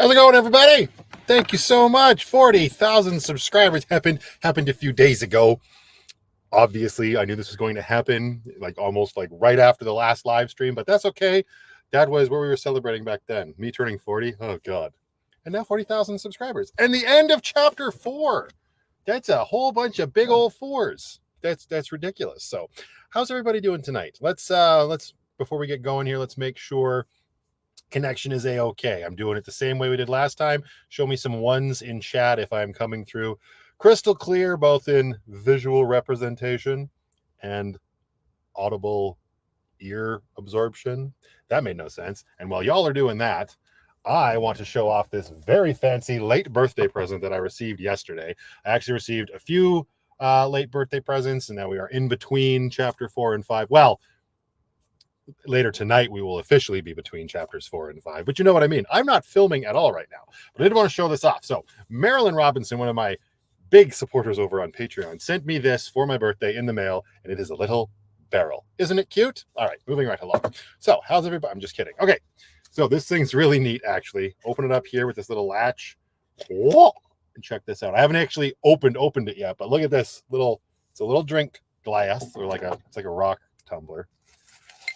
How's it going, everybody? Thank you so much. 40,000 subscribers happened a few days ago. Obviously, I knew this was going to happen almost right after the last live stream, but that's okay. That was what we were celebrating back then. Me turning 40. Oh, God. And now 40,000 subscribers. And the end of chapter 4. That's a whole bunch of big old fours. That's ridiculous. So how's everybody doing tonight? Let's before we get going here, let's make sure connection is a-okay. I'm doing it the same way we did last time. Show me some ones in chat if I'm coming through crystal clear, both in visual representation and audible ear absorption. That made no sense. And while y'all are doing that, I want to show off this very fancy late birthday present that I received yesterday. I actually received a few late birthday presents, and now we are in between chapter 4 and 5. Well, later tonight, we will officially be between chapters 4 and 5, but you know what I mean. I'm not filming at all right now, but I did want to show this off. So Marilyn Robinson, one of my big supporters over on Patreon, sent me this for my birthday in the mail, and it is a little barrel. Isn't it cute? All right, moving right along. So how's everybody? I'm just kidding. Okay, so this thing's really neat, actually. Open it up here with this little latch. Whoa! And check this out. I haven't actually opened it yet, but look at this it's a little drink glass, or it's like a rock tumbler.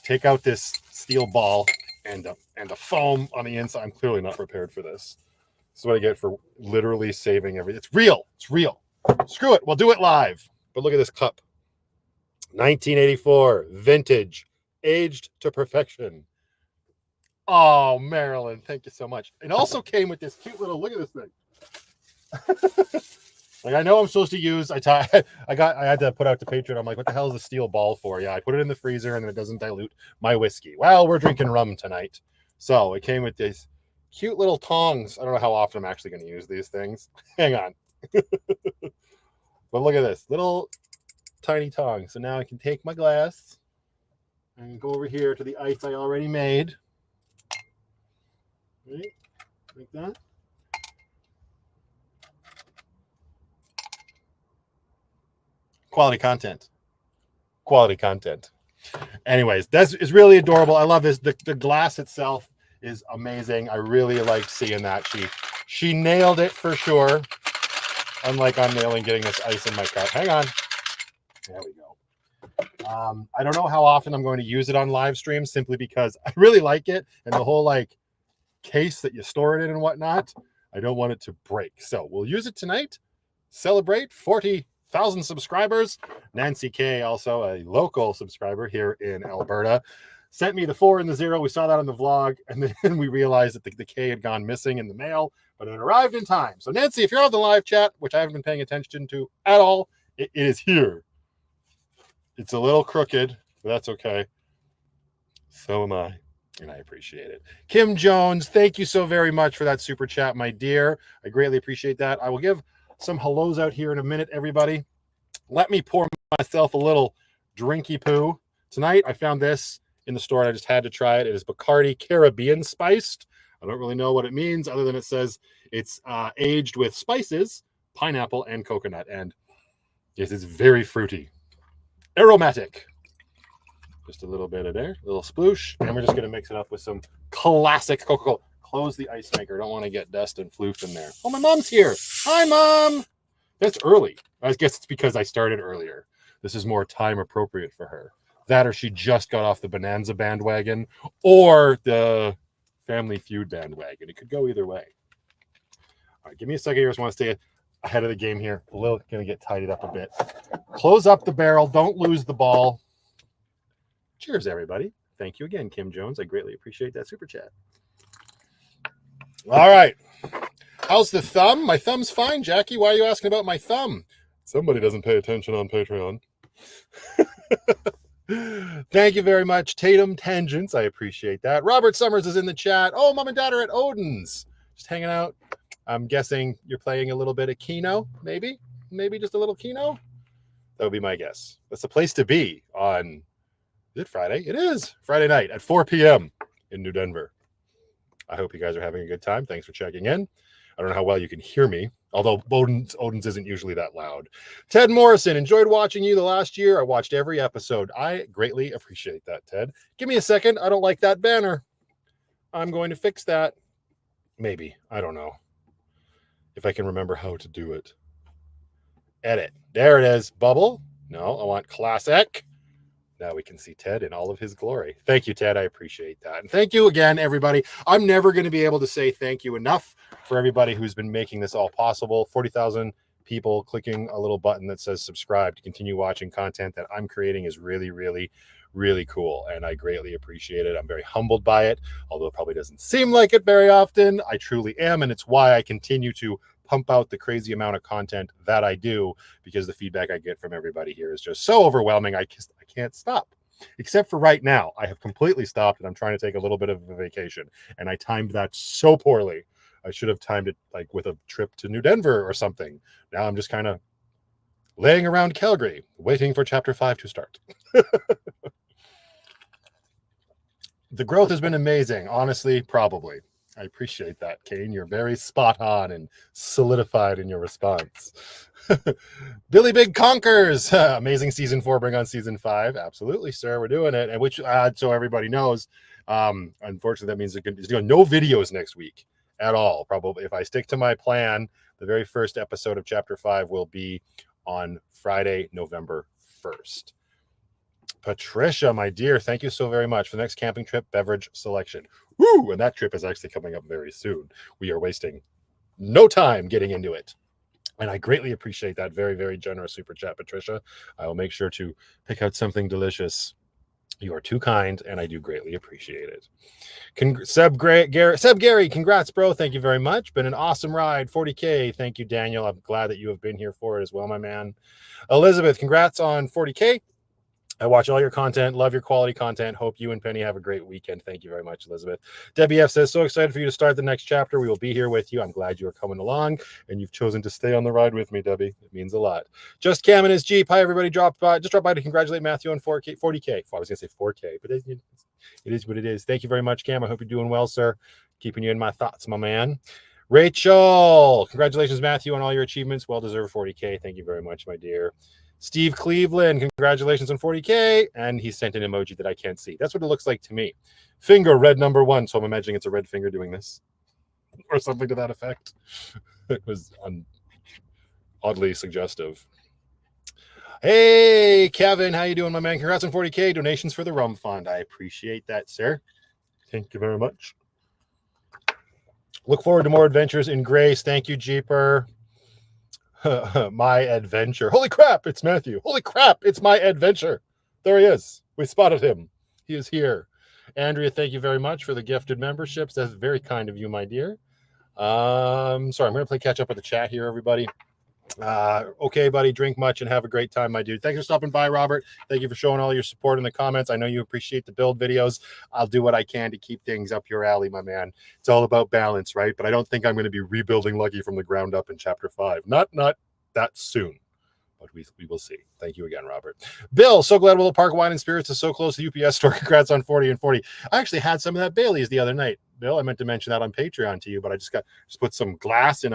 Take out this steel ball and the foam on the inside. I'm clearly not prepared for this. This is what I get for literally saving everything. It's real. It's real. Screw it. We'll do it live. But look at this cup. 1984, vintage, aged to perfection. Oh, Marilyn, thank you so much. It also came with this cute little, look at this thing. I know I'm supposed to use, I had to put out to Patreon. I'm like, what the hell is a steel ball for? Yeah, I put it in the freezer and then it doesn't dilute my whiskey. Well, we're drinking rum tonight. So it came with these cute little tongs. I don't know how often I'm actually going to use these things. Hang on. But look at this, little tiny tongs. So now I can take my glass and go over here to the ice I already made. Right, like that. Quality content. Anyways, is really adorable. I love this. The glass itself is amazing. I really like seeing that. She nailed it for sure. Unlike I'm nailing getting this ice in my cup. Hang on. There we go. I don't know how often I'm going to use it on live streams, simply because I really like it, and the whole case that you store it in and whatnot. I don't want it to break. So we'll use it tonight. Celebrate 40,000 subscribers. Nancy K, also a local subscriber here in Alberta, sent me the 4 and the 0. We saw that on the vlog, and then we realized that the K had gone missing in the mail, but it arrived in time. So Nancy, if you're on the live chat, which I haven't been paying attention to at all, it is here. It's a little crooked, but that's okay. So am I, and I appreciate it. Kim Jones, thank you so very much for that super chat, my dear. I greatly appreciate that. I will give some hellos out here in a minute, everybody. Let me pour myself a little drinky poo. Tonight, I found this in the store, and I just had to try it. It is Bacardi Caribbean spiced. I don't really know what it means, other than it says it's aged with spices, pineapple, and coconut. And yes, it's very fruity. Aromatic. Just a little bit of there, a little sploosh. And we're just going to mix it up with some classic Coca-Cola. Close the ice maker. Don't want to get dust and floof in there. Oh, my mom's here. Hi, Mom. That's early. I guess it's because I started earlier. This is more time appropriate for her. That, or she just got off the Bonanza bandwagon or the Family Feud bandwagon. It could go either way. All right, give me a second here. I just want to stay ahead of the game here. A little, going to get tidied up a bit. Close up the barrel. Don't lose the ball. Cheers, everybody. Thank you again, Kim Jones. I greatly appreciate that super chat. All right. How's the thumb? My thumb's fine, Jackie. Why are you asking about my thumb? Somebody doesn't pay attention on Patreon. Thank you very much, Tatum Tangents. I appreciate that. Robert Summers is in the chat. Oh, Mom and Dad are at Odin's. Just hanging out. I'm guessing you're playing a little bit of Keno, maybe? Maybe just a little Keno? That would be my guess. That's the place to be on... Is it Friday? It is Friday night at 4 p.m. in New Denver. I hope you guys are having a good time. Thanks for checking in. I don't know how well you can hear me, although Odin's isn't usually that loud. Ted Morrison, enjoyed watching you the last year. I watched every episode. I greatly appreciate that, Ted. Give me a second. I don't like that banner. I'm going to fix that. Maybe. I don't know if I can remember how to do it. Edit. There it is. Bubble. No, I want classic. Now we can see Ted in all of his glory. Thank you, Ted. I appreciate that. And thank you again, everybody. I'm never going to be able to say thank you enough for everybody who's been making this all possible. 40,000 people clicking a little button that says subscribe to continue watching content that I'm creating is really, really, really cool. And I greatly appreciate it. I'm very humbled by it, although it probably doesn't seem like it very often. I truly am. And it's why I continue to pump out the crazy amount of content that I do, because the feedback I get from everybody here is just so overwhelming. I can't stop, except for right now. I have completely stopped and I'm trying to take a little bit of a vacation, and I timed that so poorly. I should have timed it like with a trip to New Denver or something. Now I'm just kind of laying around Calgary waiting for chapter 5 to start. The growth has been amazing, honestly. Probably. I appreciate that, Kane. You're very spot on and solidified in your response. Billy Big Conquers. Amazing season 4. Bring on season 5. Absolutely, sir. We're doing it. And which, so everybody knows, unfortunately, that means there's no videos next week at all. Probably, if I stick to my plan, the very first episode of chapter 5 will be on Friday, November 1st. Patricia, my dear, thank you so very much for the next camping trip beverage selection. Woo! And that trip is actually coming up very soon. We are wasting no time getting into it. And I greatly appreciate that very, very generous super chat, Patricia. I will make sure to pick out something delicious. You are too kind, and I do greatly appreciate it. Seb Gary, congrats, bro. Thank you very much. Been an awesome ride. 40K. Thank you, Daniel. I'm glad that you have been here for it as well, my man. Elizabeth, congrats on 40K. I watch all your content, love your quality content. Hope you and Penny have a great weekend. Thank you very much, Elizabeth. Debbie F says, so excited for you to start the next chapter. We will be here with you. I'm glad you are coming along, and you've chosen to stay on the ride with me, Debbie. It means a lot. Just Cam in his Jeep. Hi, everybody. Just drop by to congratulate Matthew on 40K. I was going to say 4K, but it is what it is. Thank you very much, Cam. I hope you're doing well, sir. Keeping you in my thoughts, my man. Rachel, congratulations, Matthew, on all your achievements. Well-deserved 40K. Thank you very much, my dear. Steve Cleveland, congratulations on 40K. And he sent an emoji that I can't see. That's what it looks like to me. Finger, red number 1. So I'm imagining it's a red finger doing this or something to that effect. It was oddly suggestive. Hey, Kevin, how you doing, my man? Congrats on 40K. Donations for the Rum Fund. I appreciate that, sir. Thank you very much. Look forward to more adventures in Grace. Thank you, Jeeper. My adventure. Holy crap, it's Matthew. Holy crap, it's my adventure. There he is. We spotted him. He is here. Andrea, thank you very much for the gifted memberships. That's very kind of you, my dear. Sorry, I'm going to play catch up with the chat here, everybody. Okay, buddy, drink much and have a great time, my dude. Thanks for stopping by, Robert. Thank you for showing all your support in the comments. I know you appreciate the build videos. I'll do what I can to keep things up your alley, my man. It's all about balance, right? But I don't think I'm going to be rebuilding Lucky from the ground up in chapter 5. Not that soon, but we will see. Thank you again, Robert. Bill, so glad Willow Park Wine and Spirits is so close to the UPS store. Congrats on 40 and 40. I actually had some of that Bailey's the other night. Bill, I meant to mention that on Patreon to you, but I just put some glass in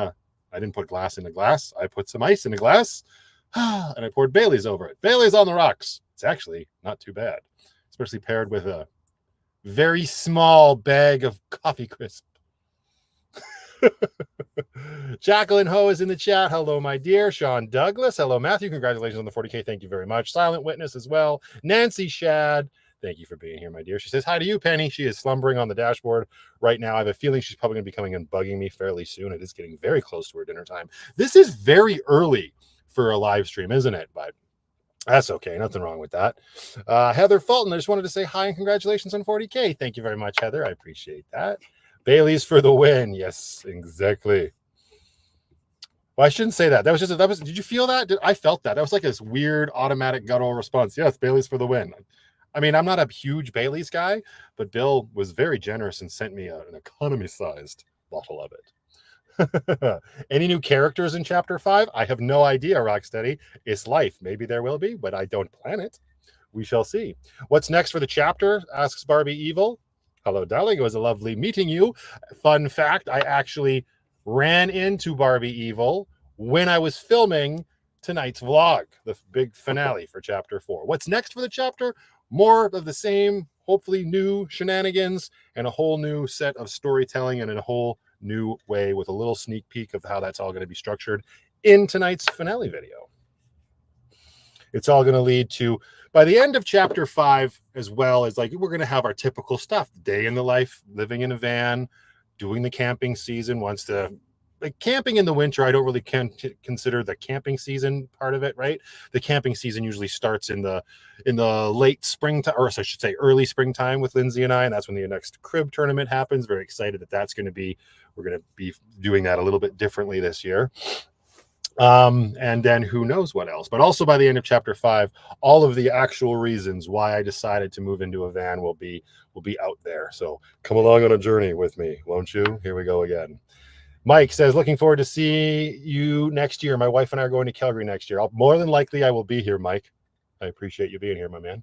I didn't put glass in a glass. I put some ice in a glass, and I poured Bailey's over it. Bailey's on the rocks. It's actually not too bad, especially paired with a very small bag of coffee crisp. Jacqueline Ho is in the chat. Hello, my dear. Sean Douglas. Hello, Matthew. Congratulations on the 40K. Thank you very much. Silent Witness as well. Nancy Shad. Thank you for being here, my dear. She says, hi to you, Penny. She is slumbering on the dashboard right now. I have a feeling she's probably going to be coming and bugging me fairly soon. It is getting very close to her dinner time. This is very early for a live stream, isn't it? But that's okay. Nothing wrong with that. Heather Fulton, I just wanted to say hi and congratulations on 40K. Thank you very much, Heather. I appreciate that. Bailey's for the win. Yes, exactly. Well, I shouldn't say that. That was, did you feel that? I felt that. That was like this weird automatic guttural response. Yes, Bailey's for the win. I mean, I'm not a huge Bailey's guy, but Bill was very generous and sent me an economy-sized bottle of it. Any new characters in Chapter 5? I have no idea, Rocksteady. It's life. Maybe there will be, but I don't plan it. We shall see. What's next for the chapter? Asks Barbie Evil. Hello, darling. It was a lovely meeting you. Fun fact, I actually ran into Barbie Evil when I was filming tonight's vlog, the big finale for Chapter 4. What's next for the chapter? More of the same, hopefully new shenanigans and a whole new set of storytelling and a whole new way with a little sneak peek of how that's all going to be structured in tonight's finale video. It's all going to lead to, by the end of chapter 5, as well as like, we're going to have our typical stuff, day in the life, living in a van, doing the camping season. Once the like camping in the winter, I don't really consider the camping season part of it, right? The camping season usually starts in the late springtime, or I should say early springtime with Lindsay and I, and that's when the next crib tournament happens. Very excited that that's going to be, we're going to be doing that a little bit differently this year. And then who knows what else. But also by the end of chapter 5, all of the actual reasons why I decided to move into a van will be out there. So come along on a journey with me, won't you? Here we go again. Mike says, looking forward to see you next year. My wife and I are going to Calgary next year. More than likely I will be here, Mike. I appreciate you being here, my man.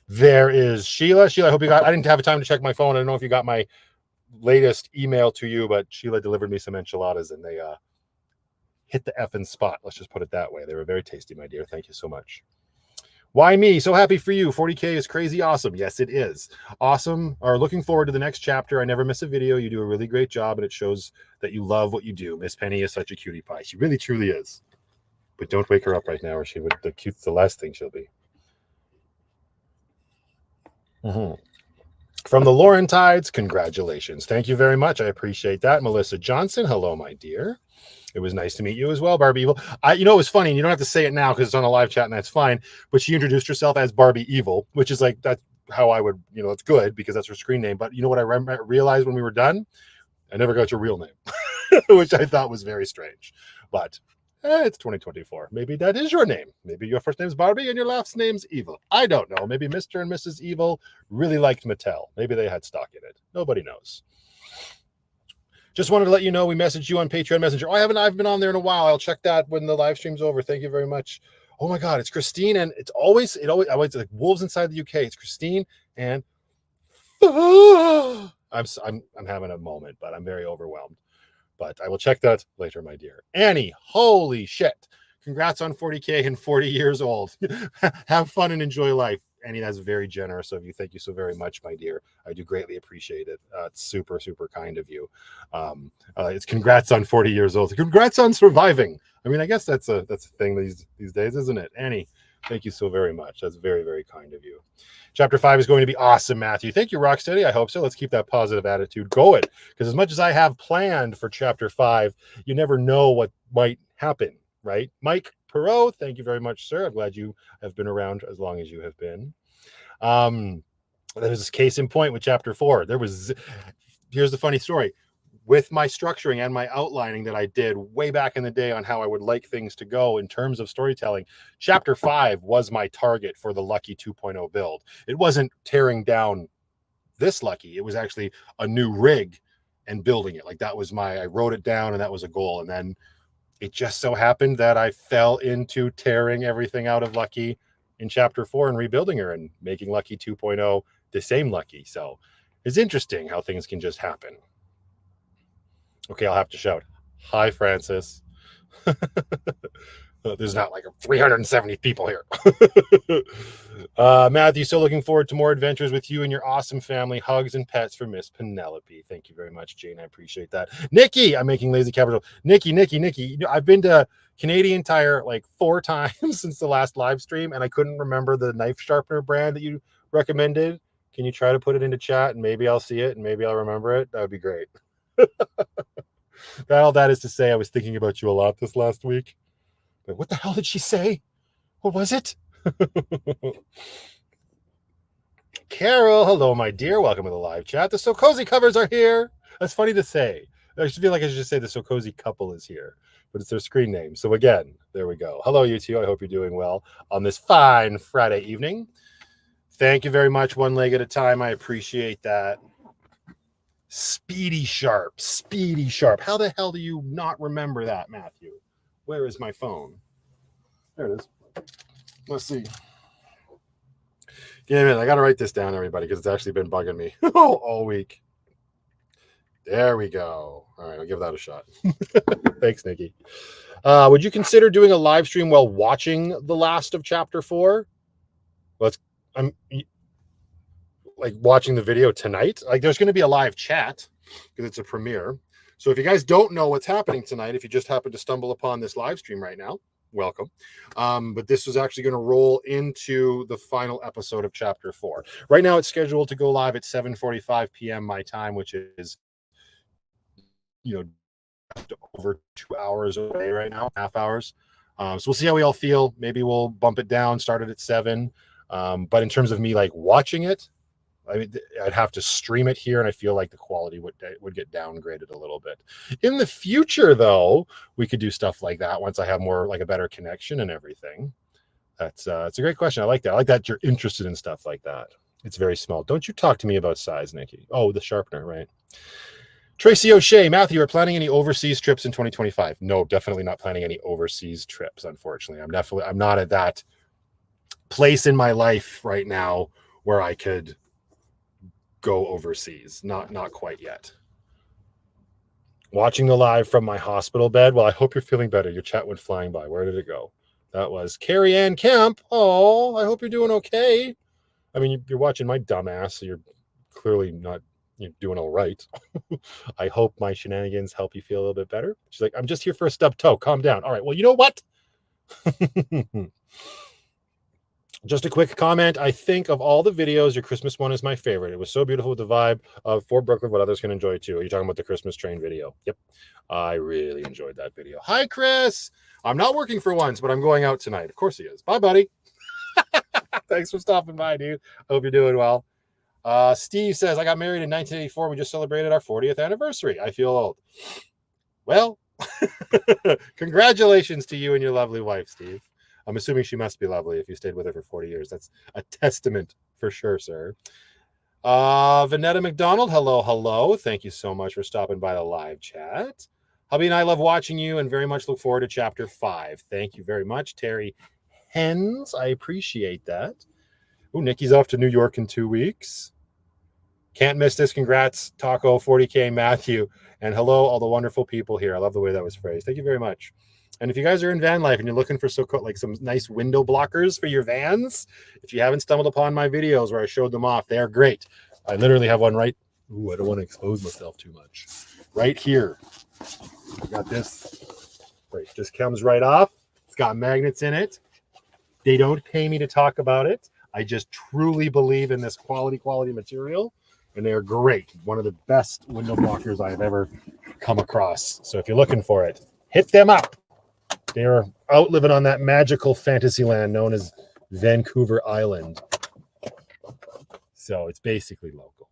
There is Sheila. Sheila, I hope you got, I didn't have time to check my phone. I don't know if you got my latest email to you, but Sheila delivered me some enchiladas and they hit the effing spot. Let's just put it that way. They were very tasty, my dear. Thank you so much. Why me? So happy for you. 40K is crazy awesome. Yes, it is. Awesome. Or looking forward to the next chapter. I never miss a video. You do a really great job, and it shows that you love what you do. Miss Penny is such a cutie pie. She really, truly is. But don't wake her up right now, or she would. The last thing she'll be. From the Laurentides, congratulations. Thank you very much. I appreciate that. Melissa Johnson, hello, my dear. It was nice to meet you as well, Barbie Evil. You know, it was funny. And you don't have to say it now because it's on a live chat and that's fine. But she introduced herself as Barbie Evil, which is like, that's how I would, you know, it's good because that's her screen name. But you know what I realized when we were done? I never got your real name, which I thought was very strange. But it's 2024. Maybe that is your name. Maybe your first name's Barbie and your last name's Evil. I don't know. Maybe Mr. and Mrs. Evil really liked Mattel. Maybe they had stock in it. Nobody knows. Just wanted to let you know we messaged you on Patreon Messenger. Oh, I've been on there in a while. I'll check that when the live stream's over. Thank you very much. Oh my God, it's Christine, and it's always like wolves inside the UK. It's Christine, and I'm having a moment, but I'm very overwhelmed. But I will check that later, my dear. Annie, holy shit! Congrats on 40K and 40 years old. Have fun and enjoy life. Annie, that's very generous of you. Thank you so very much, my dear. I do greatly appreciate it. It's super, super kind of you. It's congrats on 40 years old. Congrats on surviving. I mean, I guess that's a thing these days, isn't it? Annie, thank you so very much. That's very, very kind of you. Chapter 5 is going to be awesome, Matthew. Thank you, Rocksteady. I hope so. Let's keep that positive attitude going. Because as much as I have planned for chapter 5, you never know what might happen, right? Mike Perot, thank you very much, sir. I'm glad you have been around as long as you have been. There's this case in point with chapter 4. Here's the funny story. With my structuring and my outlining that I did way back in the day on how I would like things to go in terms of storytelling, chapter 5 was my target for the Lucky 2.0 build. It wasn't tearing down this Lucky. It was actually a new rig and building it. Like that was I wrote it down and that was a goal. And then it just so happened that I fell into tearing everything out of Lucky in chapter 4 and rebuilding her and making Lucky 2.0 the same Lucky. So it's interesting how things can just happen. Okay, I'll have to shout. Hi, Francis. There's not like 370 people here. Matthew, so looking forward to more adventures with you and your awesome family. Hugs and pets for Miss Penelope. Thank you very much, Jane. I appreciate that. Nikki, I'm making lazy capital. Nikki. You know, I've been to Canadian Tire like 4 times since the last live stream, and I couldn't remember the knife sharpener brand that you recommended. Can you try to put it into chat, and maybe I'll see it, and maybe I'll remember it? That would be great. All that is to say, I was thinking about you a lot this last week. But what the hell did she say? What was it? Carol, hello, my dear. Welcome to the live chat. The So Cozy covers are here. That's funny to say. I feel like I should just say the So Cozy couple is here, but it's their screen name. So again, there we go. Hello, you two. I hope you're doing well on this fine Friday evening. Thank you very much. One leg at a time. I appreciate that. Speedy Sharp. How the hell do you not remember that, Matthew? Where is my phone? There it is. Let's see. Give me a minute. I got to write this down, everybody, because it's actually been bugging me all week. There we go. All right, I'll give that a shot. Thanks, Nikki. Would you consider doing a live stream while watching the last of chapter 4? like watching the video tonight, like there's going to be a live chat because it's a premiere. So if you guys don't know what's happening tonight, if you just happen to stumble upon this live stream right now, welcome. But this is actually going to roll into the final episode of chapter 4. Right now it's scheduled to go live at 7:45 p.m. my time, which is, over 2 hours away right now, half hours. So we'll see how we all feel. Maybe we'll bump it down, start it at 7. But in terms of me like watching it, I mean, I'd have to stream it here, and I feel like the quality would get downgraded a little bit. In the future, though, we could do stuff like that once I have more like a better connection and everything. That's it's a great question. I like that. I like that you're interested in stuff like that. It's very small. Don't you talk to me about size, Nikki. Oh, the sharpener, right? Tracy O'Shea, Matthew, are planning any overseas trips in 2025? No, definitely not planning any overseas trips, unfortunately. I'm not at that place in my life right now where I could go overseas. Not quite yet. Watching the live from my hospital bed. Well, I hope you're feeling better. Your chat went flying by. Where did it go? That was Carrie Ann Kemp. Oh, I hope you're doing okay. I mean, you're watching my dumbass, so you're clearly not doing all right. I hope my shenanigans help you feel a little bit better. She's like, I'm just here for a stub toe. Calm down. All right. Well, you know what? Just a quick comment. I think of all the videos, your Christmas one is my favorite. It was so beautiful with the vibe of Fort Brooklyn, what others can enjoy too. Are you talking about the Christmas train video? Yep. I really enjoyed that video. Hi, Chris. I'm not working for once, but I'm going out tonight. Of course he is. Bye, buddy. Thanks for stopping by, dude. Hope you're doing well. Steve says, I got married in 1984. We just celebrated our 40th anniversary. I feel old. Well, congratulations to you and your lovely wife, Steve. I'm assuming she must be lovely if you stayed with her for 40 years. That's a testament for sure, sir. Vanetta McDonald, hello. Thank you so much for stopping by the live chat. Hubby and I love watching you and very much look forward to chapter 5. Thank you very much, Terry Hens. I appreciate that. Oh, Nikki's off to New York in 2 weeks. Can't miss this. Congrats, Taco, 40K, Matthew. And hello, all the wonderful people here. I love the way that was phrased. Thank you very much. And if you guys are in van life and you're looking for some nice window blockers for your vans, if you haven't stumbled upon my videos where I showed them off, they're great. I literally have one right. Ooh, I don't want to expose myself too much. Right here. I got this. Right, just comes right off. It's got magnets in it. They don't pay me to talk about it. I just truly believe in this quality material, and they're great. One of the best window blockers I have ever come across. So if you're looking for it, hit them up. They're out living on that magical fantasy land known as Vancouver Island. So it's basically local.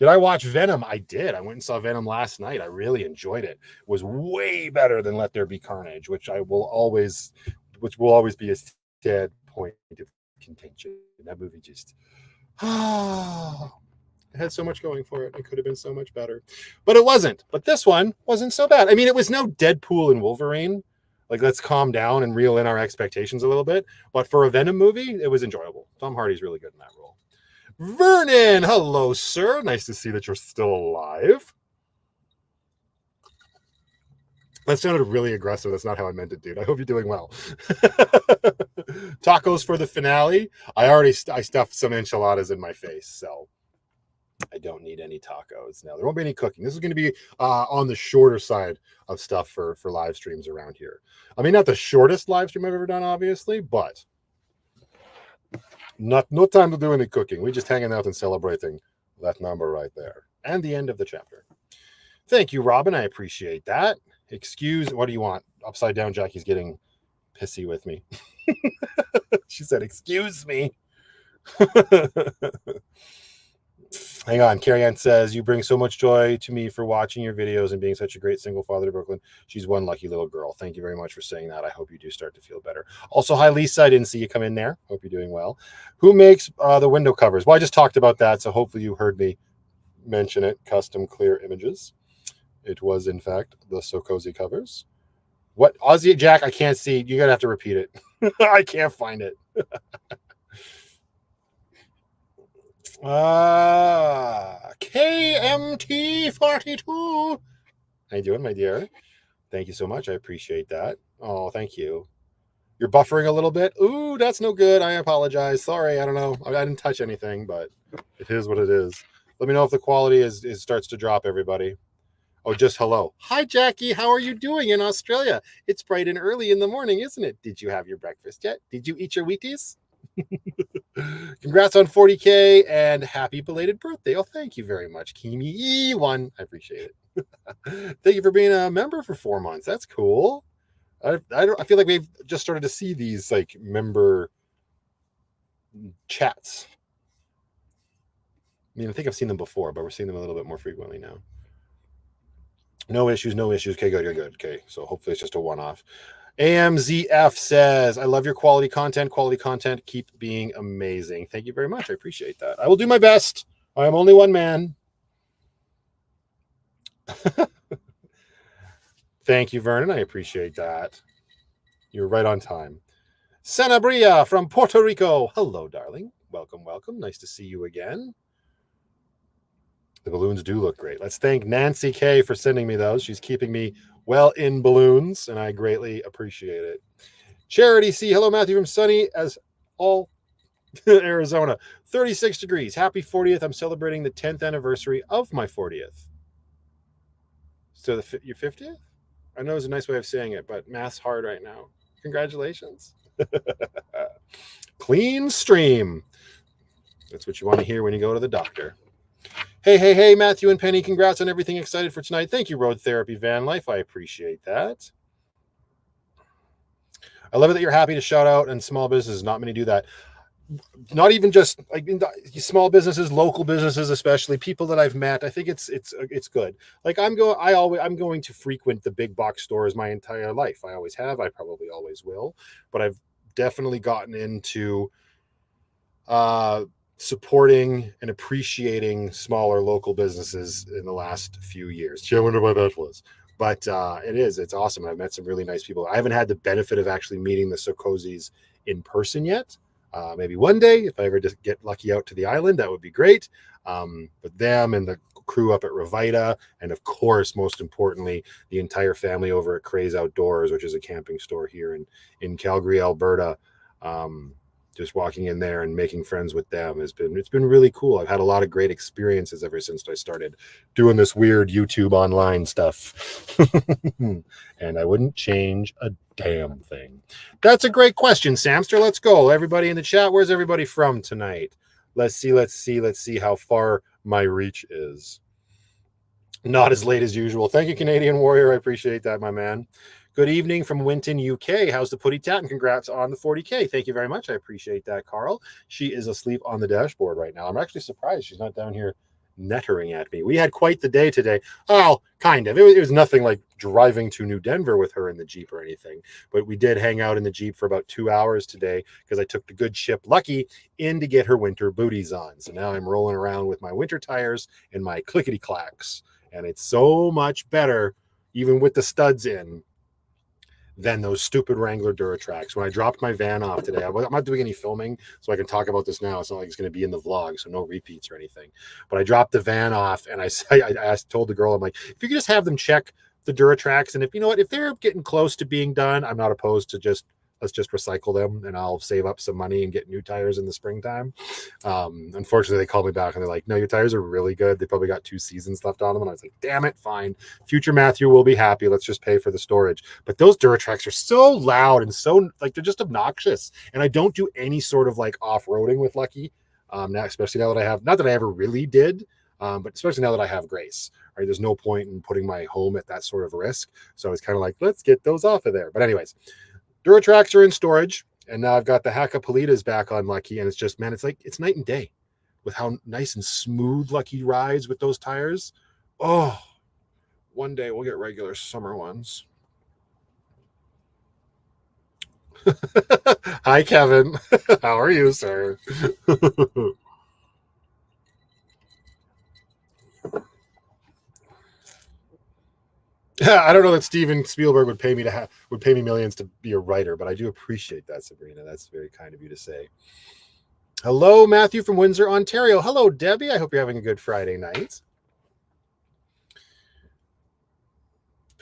Did I watch Venom? I did. I went and saw Venom last night. I really enjoyed it. It was way better than Let There Be Carnage, which will always be a sad point of contention. That movie just it had so much going for it. It could have been so much better, but it wasn't. But this one wasn't so bad. I mean, it was no Deadpool and Wolverine. Like, let's calm down and reel in our expectations a little bit. But for a Venom movie, it was enjoyable. Tom Hardy's really good in that role. Vernon, hello, sir. Nice to see that you're still alive. That sounded really aggressive. That's not how I meant it, dude. I hope you're doing well. Tacos for the finale. I stuffed some enchiladas in my face, so I don't need any tacos. Now, there won't be any cooking. This is going to be on the shorter side of stuff for live streams around here. I mean, not the shortest live stream I've ever done, obviously, but no time to do any cooking. We're just hanging out and celebrating that number right there. And the end of the chapter. Thank you, Robin. I appreciate that. What do you want? Upside down Jackie's getting pissy with me. She said, excuse me. Hang on. Carrie Ann says, you bring so much joy to me for watching your videos and being such a great single father to Brooklyn. She's one lucky little girl. Thank you very much for saying that. I hope you do start to feel better. Also, hi, Lisa. I didn't see you come in there. Hope you're doing well. Who makes the window covers? Well, I just talked about that, so hopefully you heard me mention it. Custom Clear Images. It was, in fact, the So Cozy covers. What? Aussie Jack, I can't see. You're going to have to repeat it. I can't find it. KMT42. How you doing, my dear? Thank you so much. I appreciate that. Oh, thank you. You're buffering a little bit. Ooh, that's no good. I apologize. Sorry, I don't know. I didn't touch anything, but it is what it is. Let me know if the quality is starts to drop, everybody. Oh, just hello. Hi, Jackie. How are you doing in Australia? It's bright and early in the morning, isn't it? Did you have your breakfast yet? Did you eat your Wheaties? Congrats on 40K and happy belated birthday. Oh, thank you very much, Kimi1. I appreciate it. Thank you for being a member for 4 months. That's cool. I feel like we've just started to see these like member chats. I mean, I think I've seen them before, but we're seeing them a little bit more frequently now. No issues, no issues. Okay, good, you're good. Okay, so hopefully it's just a one-off. AMZF says, I love your quality content. Quality content keep being amazing. Thank you very much. I appreciate that. I will do my best. I am only one man. Thank you, Vernon. I appreciate that. You're right on time. Sanabria from Puerto Rico. Hello, darling. Welcome, welcome. Nice to see you again. The balloons do look great. Let's thank Nancy K for sending me those. She's keeping me well in balloons, and I greatly appreciate it. Charity C. Hello, Matthew from sunny as all Arizona. 36 degrees. Happy 40th. I'm celebrating the 10th anniversary of my 40th. So your 50th? I know it's a nice way of saying it, but math's hard right now. Congratulations. Clean stream. That's what you want to hear when you go to the doctor. Hey, Matthew and Penny, congrats on everything. Excited for tonight. Thank you, Road Therapy Van Life. I appreciate that. I love it that you're happy to shout out and small businesses. Not many do that. Not even just like small businesses, local businesses, especially people that I've met. I think it's good. Like I'm going to frequent the big box stores my entire life. I always have. I probably always will. But I've definitely gotten into supporting and appreciating smaller local businesses in the last few years. I wonder why that was. But it's awesome. I've met some really nice people. I haven't had the benefit of actually meeting the Sokozis in person yet. Maybe one day, if I ever just get lucky out to the island, that would be great. But them and the crew up at Revita, and of course, most importantly, the entire family over at Craze Outdoors, which is a camping store here in Calgary, Alberta. Just walking in there and making friends with them it's been really cool. I've had a lot of great experiences ever since I started doing this weird YouTube online stuff. And I wouldn't change a damn thing. That's a great question, Samster. Let's go. Everybody in the chat, where's everybody from tonight? Let's see how far my reach is. Not as late as usual. Thank you, Canadian Warrior. I appreciate that, my man. Good evening from Winton, UK. How's the putty tat? And congrats on the 40K. Thank you very much. I appreciate that, Carl. She is asleep on the dashboard right now. I'm actually surprised she's not down here nettering at me. We had quite the day today. Oh, kind of. It was nothing like driving to New Denver with her in the Jeep or anything. But we did hang out in the Jeep for about 2 hours today because I took the good ship Lucky in to get her winter booties on. So now I'm rolling around with my winter tires and my clickety-clacks. And it's so much better, even with the studs in, than those stupid Wrangler Duratrax. When I dropped my van off today, I'm not doing any filming, so I can talk about this now. It's not like it's going to be in the vlog, so no repeats or anything. But I dropped the van off, and I told the girl, I'm like, if you could just have them check the Duratrax, and if you know what, if they're getting close to being done, I'm not opposed to let's just recycle them, and I'll save up some money and get new tires in the springtime. Unfortunately, they called me back and they're like, no, your tires are really good. They probably got 2 seasons left on them. And I was like, damn it, fine. Future Matthew will be happy. Let's just pay for the storage. But those Duratrax are so loud and so like, they're just obnoxious. And I don't do any sort of like off-roading with Lucky. Now, especially now that I have, not that I ever really did, but especially now that I have Grace, right? There's no point in putting my home at that sort of risk. So I was kind of like, let's get those off of there. But anyways, Duratrax are in storage, and now I've got the Hakkapelitas back on Lucky, and it's just, man, it's night and day with how nice and smooth Lucky rides with those tires. Oh, one day we'll get regular summer ones. Hi, Kevin. How are you, sir? I don't know that Steven Spielberg would pay me millions to be a writer, but I do appreciate that, Sabrina. That's very kind of you to say. Hello, Matthew from Windsor, Ontario. Hello, Debbie. I hope you're having a good Friday night.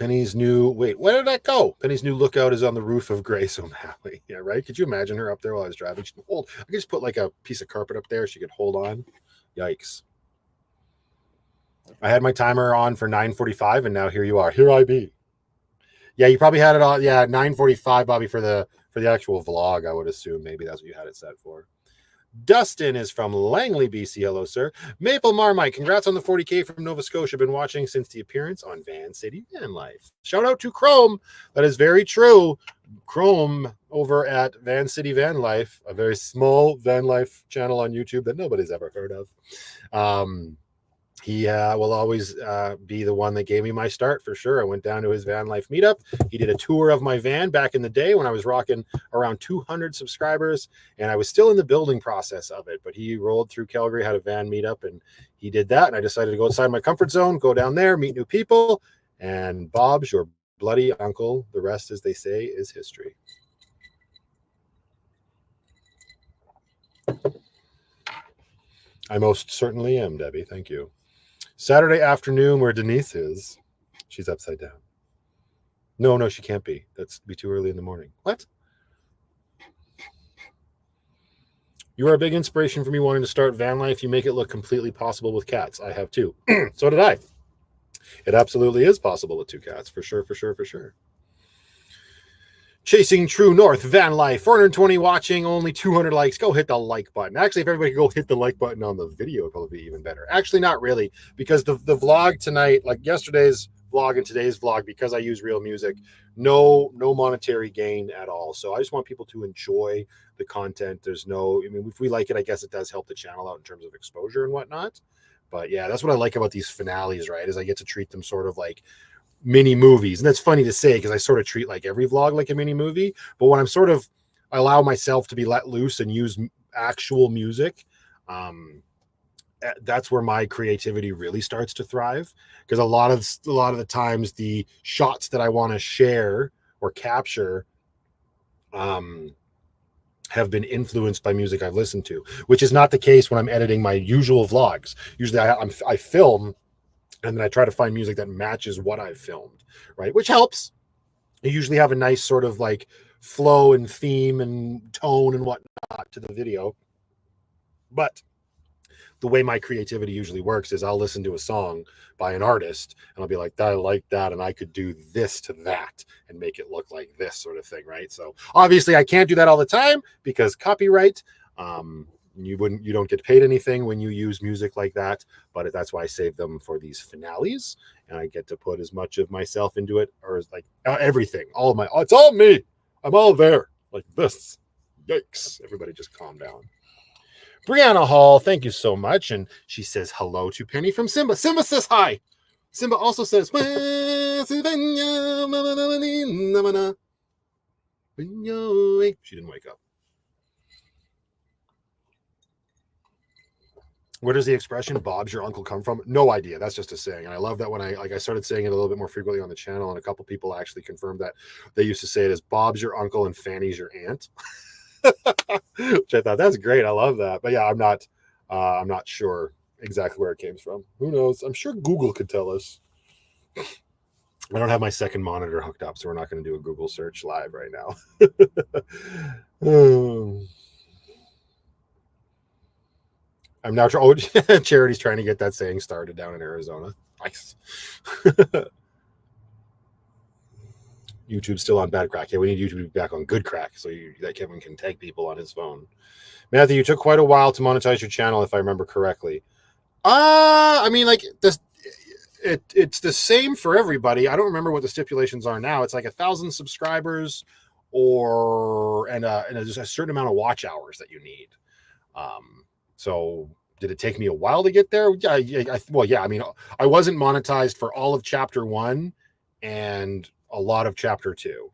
Penny's new, wait, where did that go? Penny's new lookout is on the roof of Grace O'Malley. Yeah, right? Could you imagine her up there while I was driving? She could hold, I could just put like a piece of carpet up there. She could hold on. Yikes. I had my timer on for 9:45 and now here you are. Here I be. Yeah, you probably had it on. Yeah, 9:45, Bobby, for the actual vlog, I would assume. Maybe that's what you had it set for. Dustin is from Langley, BC. Hello, sir. Maple Marmite, congrats on the 40K from Nova Scotia. Been watching since the appearance on Van City Van Life. Shout out to Chrome. That is very true. Chrome over at Van City Van Life, a very small van life channel on YouTube that nobody's ever heard of. He will always be the one that gave me my start for sure. I went down to his van life meetup. He did a tour of my van back in the day when I was rocking around 200 subscribers, and I was still in the building process of it. But he rolled through Calgary, had a van meetup, and he did that. And I decided to go outside my comfort zone, go down there, meet new people. And Bob's your bloody uncle. The rest, as they say, is history. I most certainly am, Debbie. Thank you. Saturday afternoon where Denise is. She's upside down. No, she can't be. That's be too early in the morning. What? You are a big inspiration for me wanting to start van life. You make it look completely possible with cats. I have two. So did I. It absolutely is possible with 2 cats. For sure. Chasing True North, Van Life, 420 watching, only 200 likes. Go hit the like button. Actually, if everybody could go hit the like button on the video, it'd probably be even better. Actually, not really, because the vlog tonight, like yesterday's vlog and today's vlog, because I use real music, no monetary gain at all. So I just want people to enjoy the content. There's no, I mean, if we like it, I guess it does help the channel out in terms of exposure and whatnot. But yeah, that's what I like about these finales, right? Is I get to treat them sort of like mini movies. And that's funny to say because I sort of treat like every vlog like a mini movie. But when I allow myself to be let loose and use actual music, that's where my creativity really starts to thrive. Because a lot of the times the shots that I want to share or capture have been influenced by music I've listened to, which is not the case when I'm editing my usual vlogs. Usually I film and then I try to find music that matches what I've filmed, right? Which helps. You usually have a nice sort of like flow and theme and tone and whatnot to the video. But the way my creativity usually works is I'll listen to a song by an artist and I'll be like, I like that, and I could do this to that and make it look like this sort of thing, right? So obviously I can't do that all the time because copyright. You don't get paid anything when you use music like that, but that's why I save them for these finales, and I get to put as much of myself into it, or like everything, it's all me. I'm all there like this. Yikes! Everybody, just calm down. Brianna Hall, thank you so much, and she says hello to Penny from Simba. Simba says hi. Simba also says, she didn't wake up. Where does the expression "Bob's your uncle" come from? No idea. That's just a saying. And I love that when I started saying it a little bit more frequently on the channel, and a couple people actually confirmed that they used to say it as "Bob's your uncle and Fanny's your aunt." Which I thought, that's great. I love that. But yeah, I'm not sure exactly where it came from. Who knows? I'm sure Google could tell us. I don't have my second monitor hooked up, so we're not going to do a Google search live right now. I'm now Charity's trying to get that saying started down in Arizona. Nice. YouTube's still on bad crack. Yeah, we need YouTube to be back on good crack so that Kevin can tag people on his phone. Matthew, you took quite a while to monetize your channel, if I remember correctly. I mean, like this, it's the same for everybody. I don't remember what the stipulations are now. It's like 1,000 subscribers, and there's a certain amount of watch hours that you need. So did it take me a while to get there? Yeah. Well, yeah. I mean, I wasn't monetized for all of chapter 1 and a lot of chapter 2.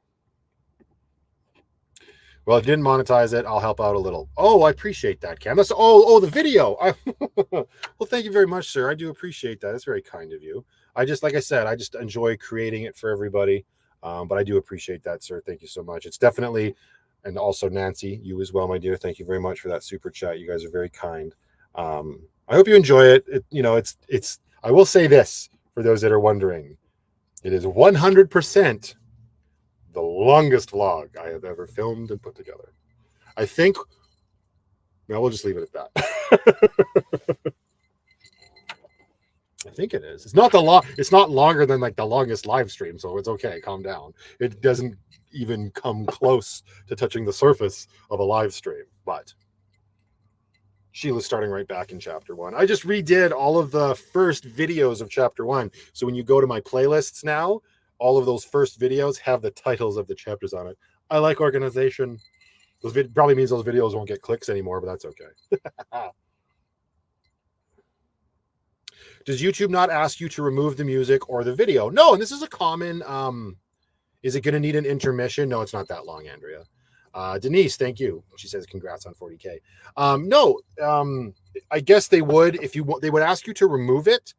Well, if you didn't monetize it, I'll help out a little. Oh, I appreciate that, Cam. That's the video. Well, thank you very much, sir. I do appreciate that. That's very kind of you. Like I said, I just enjoy creating it for everybody. But I do appreciate that, sir. Thank you so much. It's definitely, and also Nancy, you as well, my dear. Thank you very much for that super chat. You guys are very kind. I hope you enjoy it. I will say this for those that are wondering. It is 100% the longest vlog I have ever filmed and put together. I think, no, we'll just leave it at that. I think it is. It's not it's not longer than like the longest live stream, so it's okay. Calm down. It doesn't even come close to touching the surface of a live stream, but Sheila's starting right back in chapter 1. I just redid all of the first videos of chapter 1. So when you go to my playlists now, all of those first videos have the titles of the chapters on it. I like organization. Probably means those videos won't get clicks anymore, but that's okay. Does YouTube not ask you to remove the music or the video? No, and this is a common, is it going to need an intermission? No, it's not that long, Andrea. Denise, thank you. She says, congrats on 40K. No, I guess they would, they would ask you to remove it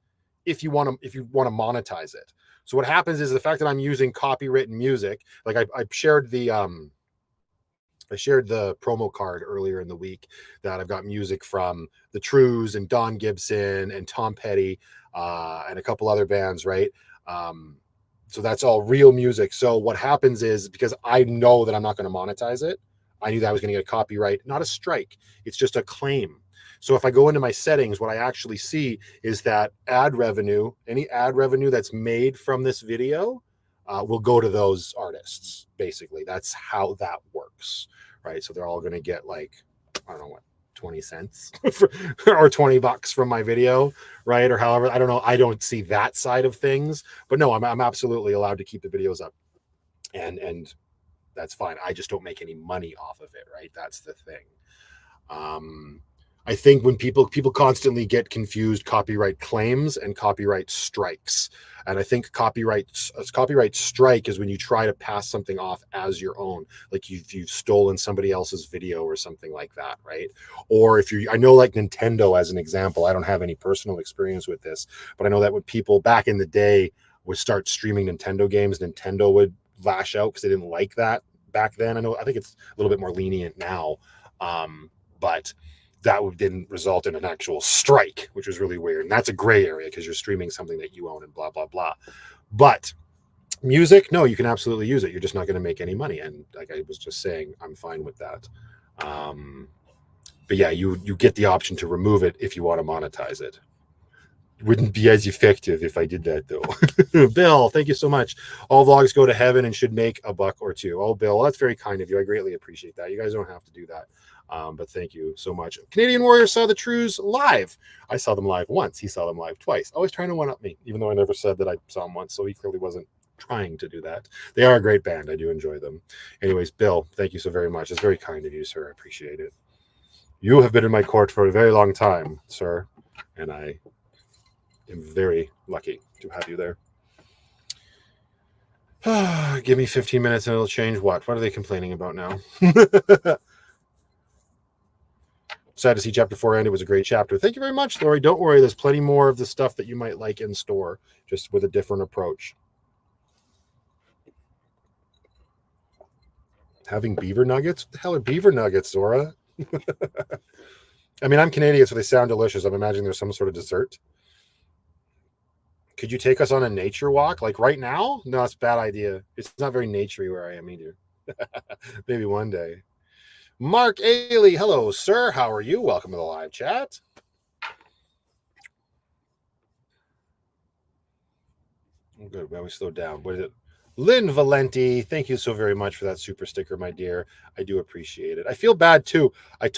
if you want to monetize it. So what happens is the fact that I'm using copywritten music, like I shared the promo card earlier in the week that I've got music from the Trues and Don Gibson and Tom Petty and a couple other bands, right? So that's all real music. So what happens is, because I know that I'm not going to monetize it, I knew that I was going to get a copyright, not a strike. It's just a claim. So if I go into my settings, what I actually see is that ad revenue, any ad revenue that's made from this video will go to those artists. Basically, that's how that works, right? So they're all going to get like, I don't know what, 20 cents or $20 from my video, right? Or however, I don't know. I don't see that side of things, but no, I'm absolutely allowed to keep the videos up, and that's fine. I just don't make any money off of it, right? That's the thing. I think when people constantly get confused copyright claims and copyright strikes. And I think copyright strike is when you try to pass something off as your own, like you've stolen somebody else's video or something like that, right? Or I know like Nintendo as an example, I don't have any personal experience with this, but I know that when people back in the day would start streaming Nintendo games, Nintendo would lash out because they didn't like that back then. I think it's a little bit more lenient now, but that didn't result in an actual strike, which was really weird. And that's a gray area because you're streaming something that you own and blah, blah, blah. But music, no, you can absolutely use it. You're just not going to make any money. And like I was just saying, I'm fine with that. But yeah, you get the option to remove it if you want to monetize it. Wouldn't be as effective if I did that, though. Bill, thank you so much. All vlogs go to heaven and should make $1 or $2. Oh, Bill, well, that's very kind of you. I greatly appreciate that. You guys don't have to do that. But thank you so much. Canadian Warrior saw the Trues live. I saw them live once. He saw them live twice. Always trying to one-up me, even though I never said that I saw them once, so he clearly wasn't trying to do that. They are a great band. I do enjoy them. Anyways, Bill, thank you so very much. It's very kind of you, sir. I appreciate it. You have been in my court for a very long time, sir, and I am very lucky to have you there. Give me 15 minutes and it'll change what? What are they complaining about now? Sad to see chapter 4 end. It was a great chapter. Thank you very much, Lori. Don't worry. There's plenty more of the stuff that you might like in store, just with a different approach. Having beaver nuggets? What the hell are beaver nuggets, Zora? I mean, I'm Canadian, so they sound delicious. I'm imagining there's some sort of dessert. Could you take us on a nature walk? Like right now? No, it's a bad idea. It's not very naturey where I am either. Maybe one day. Mark Ailey, hello, sir. How are you? Welcome to the live chat. Oh, good. Well, we slowed down. What is it? Lynn Valenti, thank you so very much for that super sticker, my dear. I do appreciate it. I feel bad too. I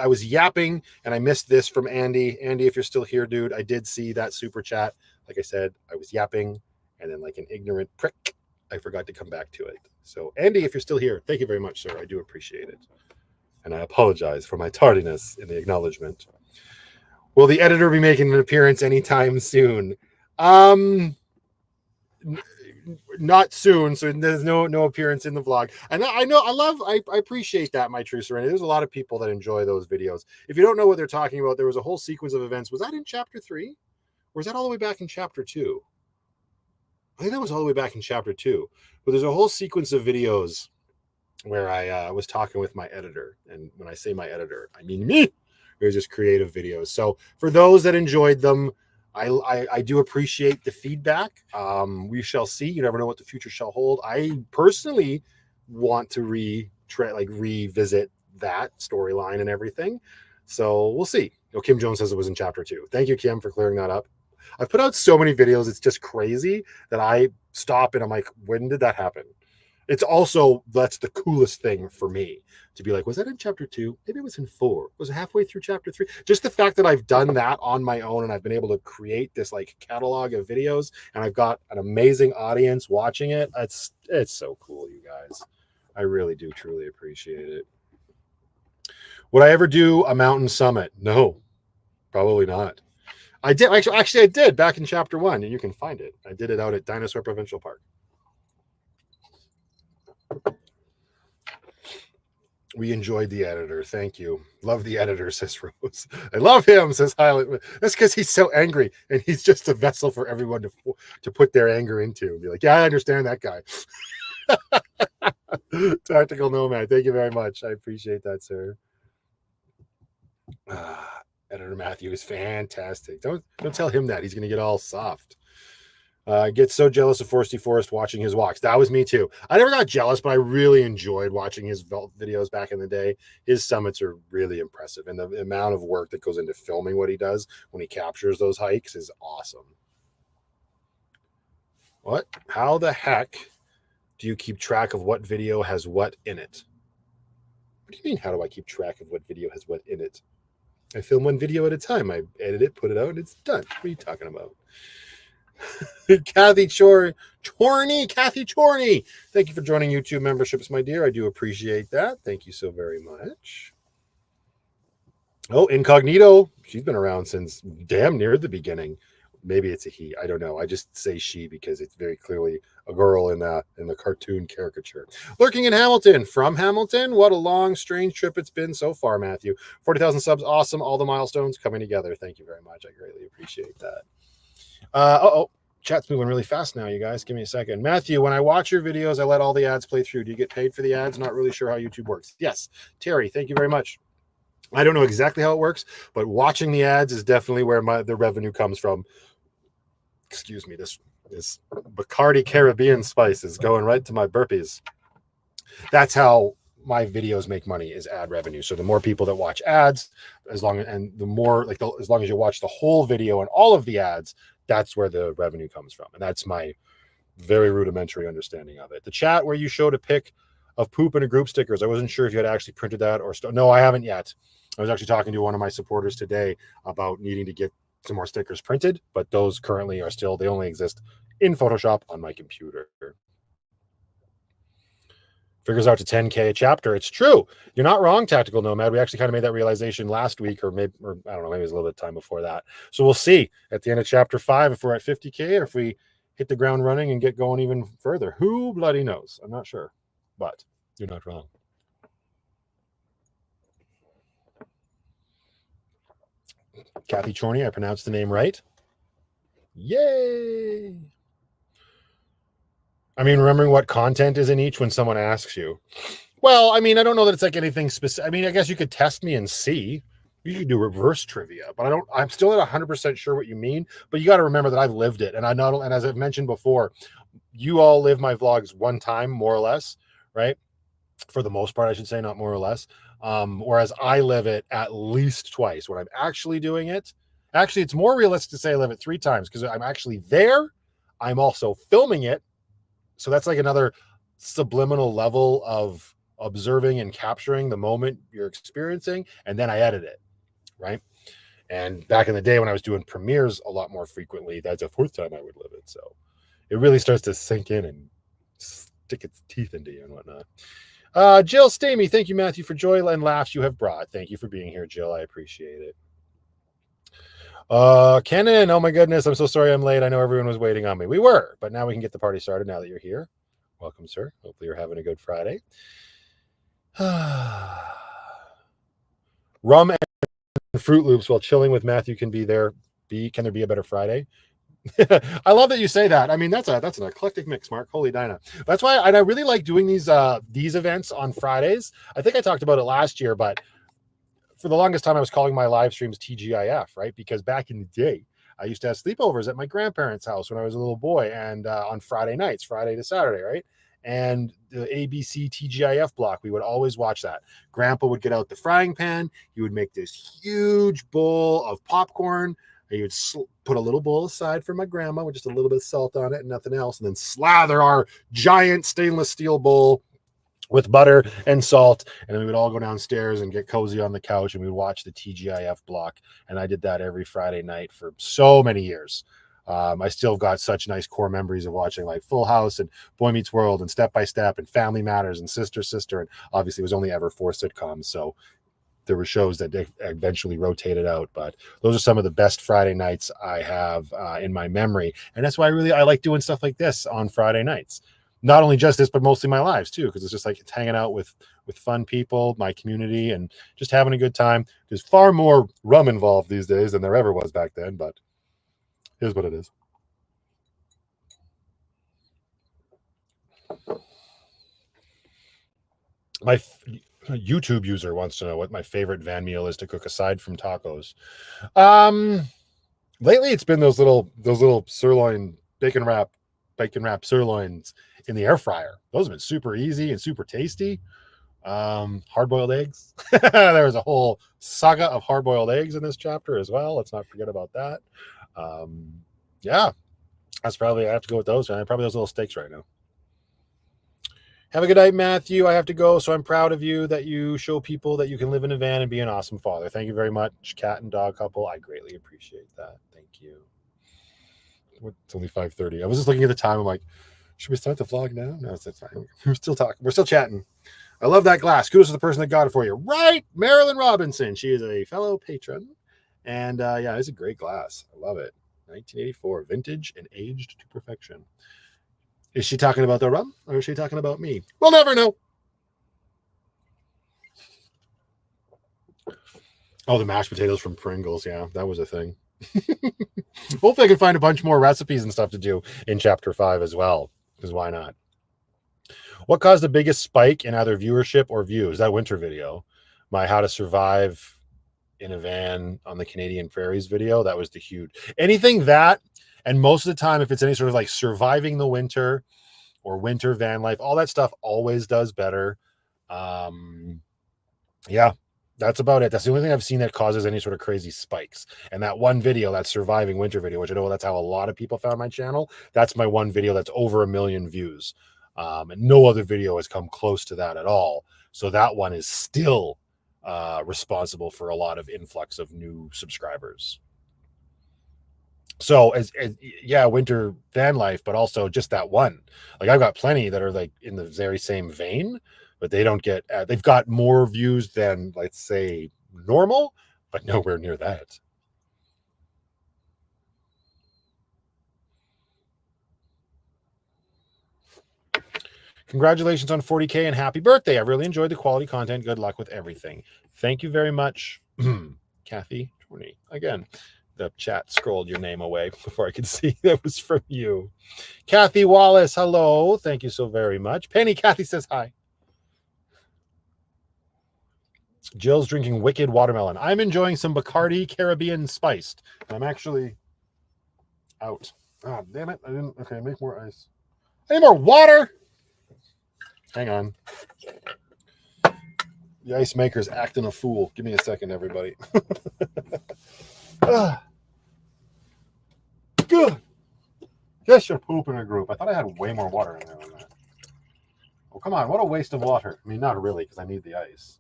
was yapping and I missed this from Andy. Andy, if you're still here, dude, I did see that super chat. Like I said, I was yapping and then like an ignorant prick, I forgot to come back to it. So Andy, if you're still here, thank you very much, sir. I do appreciate it. And I apologize for my tardiness in the acknowledgement. Will the editor be making an appearance anytime soon? Not soon, so there's no appearance in the vlog. And I appreciate that, my true serenity. There's a lot of people that enjoy those videos. If you don't know what they're talking about, there was a whole sequence of events. Was that in chapter 3? Or was that all the way back in chapter 2? I think that was all the way back in chapter 2. But there's a whole sequence of videos where I was talking with my editor. And when I say my editor, I mean me. It was just creative videos. So for those that enjoyed them, I do appreciate the feedback. We shall see. You never know what the future shall hold. I personally want to revisit that storyline and everything. So we'll see. Kim Jones says it was in chapter 2. Thank you, Kim, for clearing that up. I've put out so many videos, it's just crazy that I stop and I'm like, when did that happen? It's also, that's the coolest thing for me to be like, was that in chapter 2? Maybe it was in 4. Was it halfway through chapter 3? Just the fact that I've done that on my own and I've been able to create this like catalog of videos and I've got an amazing audience watching it. It's so cool, you guys. I really do truly appreciate it. Would I ever do a mountain summit? No, probably not. I did actually I did back in chapter 1, and you can find it. I did it out at Dinosaur Provincial Park. We enjoyed the editor. Thank you. Love the editor, says Rose. I love him, says Highlight. That's because he's so angry, and he's just a vessel for everyone to put their anger into. And be like, yeah, I understand that guy. Tactical Nomad, thank you very much. I appreciate that, sir. Editor Matthew is fantastic. Don't tell him that. He's going to get all soft. I get so jealous of Foresty Forest watching his walks. That was me too. I never got jealous, but I really enjoyed watching his videos back in the day. His summits are really impressive, and the amount of work that goes into filming what he does when he captures those hikes is awesome. What? How the heck do you keep track of what video has what in it? What do you mean, how do I keep track of what video has what in it? I film one video at a time. I edit it, put it out, and it's done. What are you talking about? Kathy Chorney, Kathy Chorney. Thank you for joining YouTube memberships, my dear. I do appreciate that. Thank you so very much. Oh, Incognito. She's been around since damn near the beginning. Maybe it's a he. I don't know. I just say she because it's very clearly a girl in the cartoon caricature. Lurking in Hamilton. From Hamilton. What a long, strange trip it's been so far, Matthew. 40,000 subs. Awesome. All the milestones coming together. Thank you very much. I greatly appreciate that. Chat's moving really fast now, you guys. Give me a second. Matthew, when I watch your videos, I let all the ads play through. Do you get paid for the ads? Not really sure how YouTube works. Yes. Terry, thank you very much. I don't know exactly how it works, but watching the ads is definitely where the revenue comes from. Excuse me, this Bacardi Caribbean spice is going right to my burpees. That's how my videos make money, is ad revenue. So the more people that watch ads, as long as you watch the whole video and all of the ads, that's where the revenue comes from. And that's my very rudimentary understanding of it. The chat where you showed a pic of poop and a group stickers, I wasn't sure if you had actually printed that or no, I haven't yet. I was actually talking to one of my supporters today about needing to get some more stickers printed, but those currently are still, they only exist in Photoshop on my computer. Figures out to 10K a chapter. It's true. You're not wrong, Tactical Nomad. We actually kind of made that realization last week, or I don't know, maybe it was a little bit of time before that. So we'll see at the end of chapter 5 if we're at 50K or if we hit the ground running and get going even further. Who bloody knows? I'm not sure, but you're not wrong. Kathy Chorney, I pronounced the name right. Yay! I mean, remembering what content is in each when someone asks you. Well, I mean, I don't know that it's like anything specific. I mean, I guess you could test me and see. You could do reverse trivia, but I'm still not 100% sure what you mean. But you got to remember that I've lived it. And and as I've mentioned before, you all live my vlogs one time, more or less, right? For the most part, I should say, not more or less. Whereas I live it at least twice when I'm actually doing it. Actually, it's more realistic to say I live it 3 times because I'm actually there. I'm also filming it. So that's like another subliminal level of observing and capturing the moment you're experiencing. And then I edit it, right? And back in the day when I was doing premieres a lot more frequently, that's a 4th time I would live it. So it really starts to sink in and stick its teeth into you and whatnot. Jill Stamey, thank you, Matthew, for joy and laughs you have brought. Thank you for being here, Jill. I appreciate it. Kenan, oh my goodness, I'm so sorry I'm late. I know everyone was waiting on me. We were, but now we can get the party started now that you're here. Welcome, sir. Hopefully you're having a good Friday. Rum and Fruit Loops while chilling with Matthew can there be a better Friday? I love that you say that. I mean, that's an eclectic mix, Mark. Holy Dinah. That's why I really like doing these events on Fridays. I think I talked about it last year, but for the longest time I was calling my live streams TGIF, right? Because back in the day, I used to have sleepovers at my grandparents' house when I was a little boy, and on Friday nights, Friday to Saturday, right? And the ABC TGIF block, we would always watch that. Grandpa would get out the frying pan. He would make this huge bowl of popcorn. He would put a little bowl aside for my grandma with just a little bit of salt on it and nothing else, and then slather our giant stainless steel bowl with butter and salt, and then we would all go downstairs and get cozy on the couch, and we would watch the TGIF block. And I did that every Friday night for so many years. I still got such nice core memories of watching like Full House and Boy Meets World and Step by Step and Family Matters and Sister Sister, and obviously it was only ever 4 sitcoms, so there were shows that eventually rotated out, but those are some of the best Friday nights I have in my memory. And that's why I like doing stuff like this on Friday nights. Not only just this, but mostly my lives too, because it's just like it's hanging out with fun people, my community, and just having a good time. There's far more rum involved these days than there ever was back then, but here's what it is. My YouTube user wants to know what my favorite van meal is to cook aside from tacos. Lately it's been those little sirloin bacon wrap sirloins in the air fryer. Those have been super easy and super tasty. Hard-boiled eggs. There was a whole saga of hard-boiled eggs in this chapter as well. Let's not forget about that. Yeah, that's probably, I have to go with those. Probably those little steaks right now. Have a good night, Matthew. I have to go, so I'm proud of you that you show people that you can live in a van and be an awesome father. Thank you very much, cat and dog couple. I greatly appreciate that. Thank you. It's only 5:30. I was just looking at the time. I'm like, should we start the vlog now? No, it's fine. We're still talking. We're still chatting. I love that glass. Kudos to the person that got it for you. Right, Marilyn Robinson. She is a fellow patron. And yeah, it's a great glass. I love it. 1984, vintage and aged to perfection. Is she talking about the rum or is she talking about me? We'll never know. Oh, the mashed potatoes from Pringles. Yeah, that was a thing. Hopefully I can find a bunch more recipes and stuff to do in chapter 5 as well, because why not? What caused the biggest spike in either viewership or views? That winter video, my how to survive in a van on the Canadian prairies video, that was the huge anything that. And most of the time, if it's any sort of like surviving the winter or winter van life, all that stuff always does better. Yeah, that's about it. That's the only thing I've seen that causes any sort of crazy spikes. And that one video, that surviving winter video, which I know that's how a lot of people found my channel. That's my one video that's over 1 million views. And no other video has come close to that at all. So that one is still responsible for a lot of influx of new subscribers. So as yeah, winter van life, but also just that one. Like I've got plenty that are like in the very same vein, but they don't get, they've got more views than, let's say, normal, but nowhere near that. Congratulations on 40K and happy birthday. I really enjoyed the quality content. Good luck with everything. Thank you very much, Kathy Torney. Again, the chat scrolled your name away before I could see that was from you. Kathy Wallace, hello. Thank you so very much. Penny, Kathy says hi. Jill's drinking Wicked Watermelon. I'm enjoying some Bacardi Caribbean Spiced. I'm actually out. Oh, damn it. I didn't. Okay, make more ice. I need more water. Hang on. The ice maker's acting a fool. Give me a second, everybody. Good. Guess you're pooping a group. I thought I had way more water in there than that. Oh, come on. What a waste of water. I mean, not really, because I need the ice.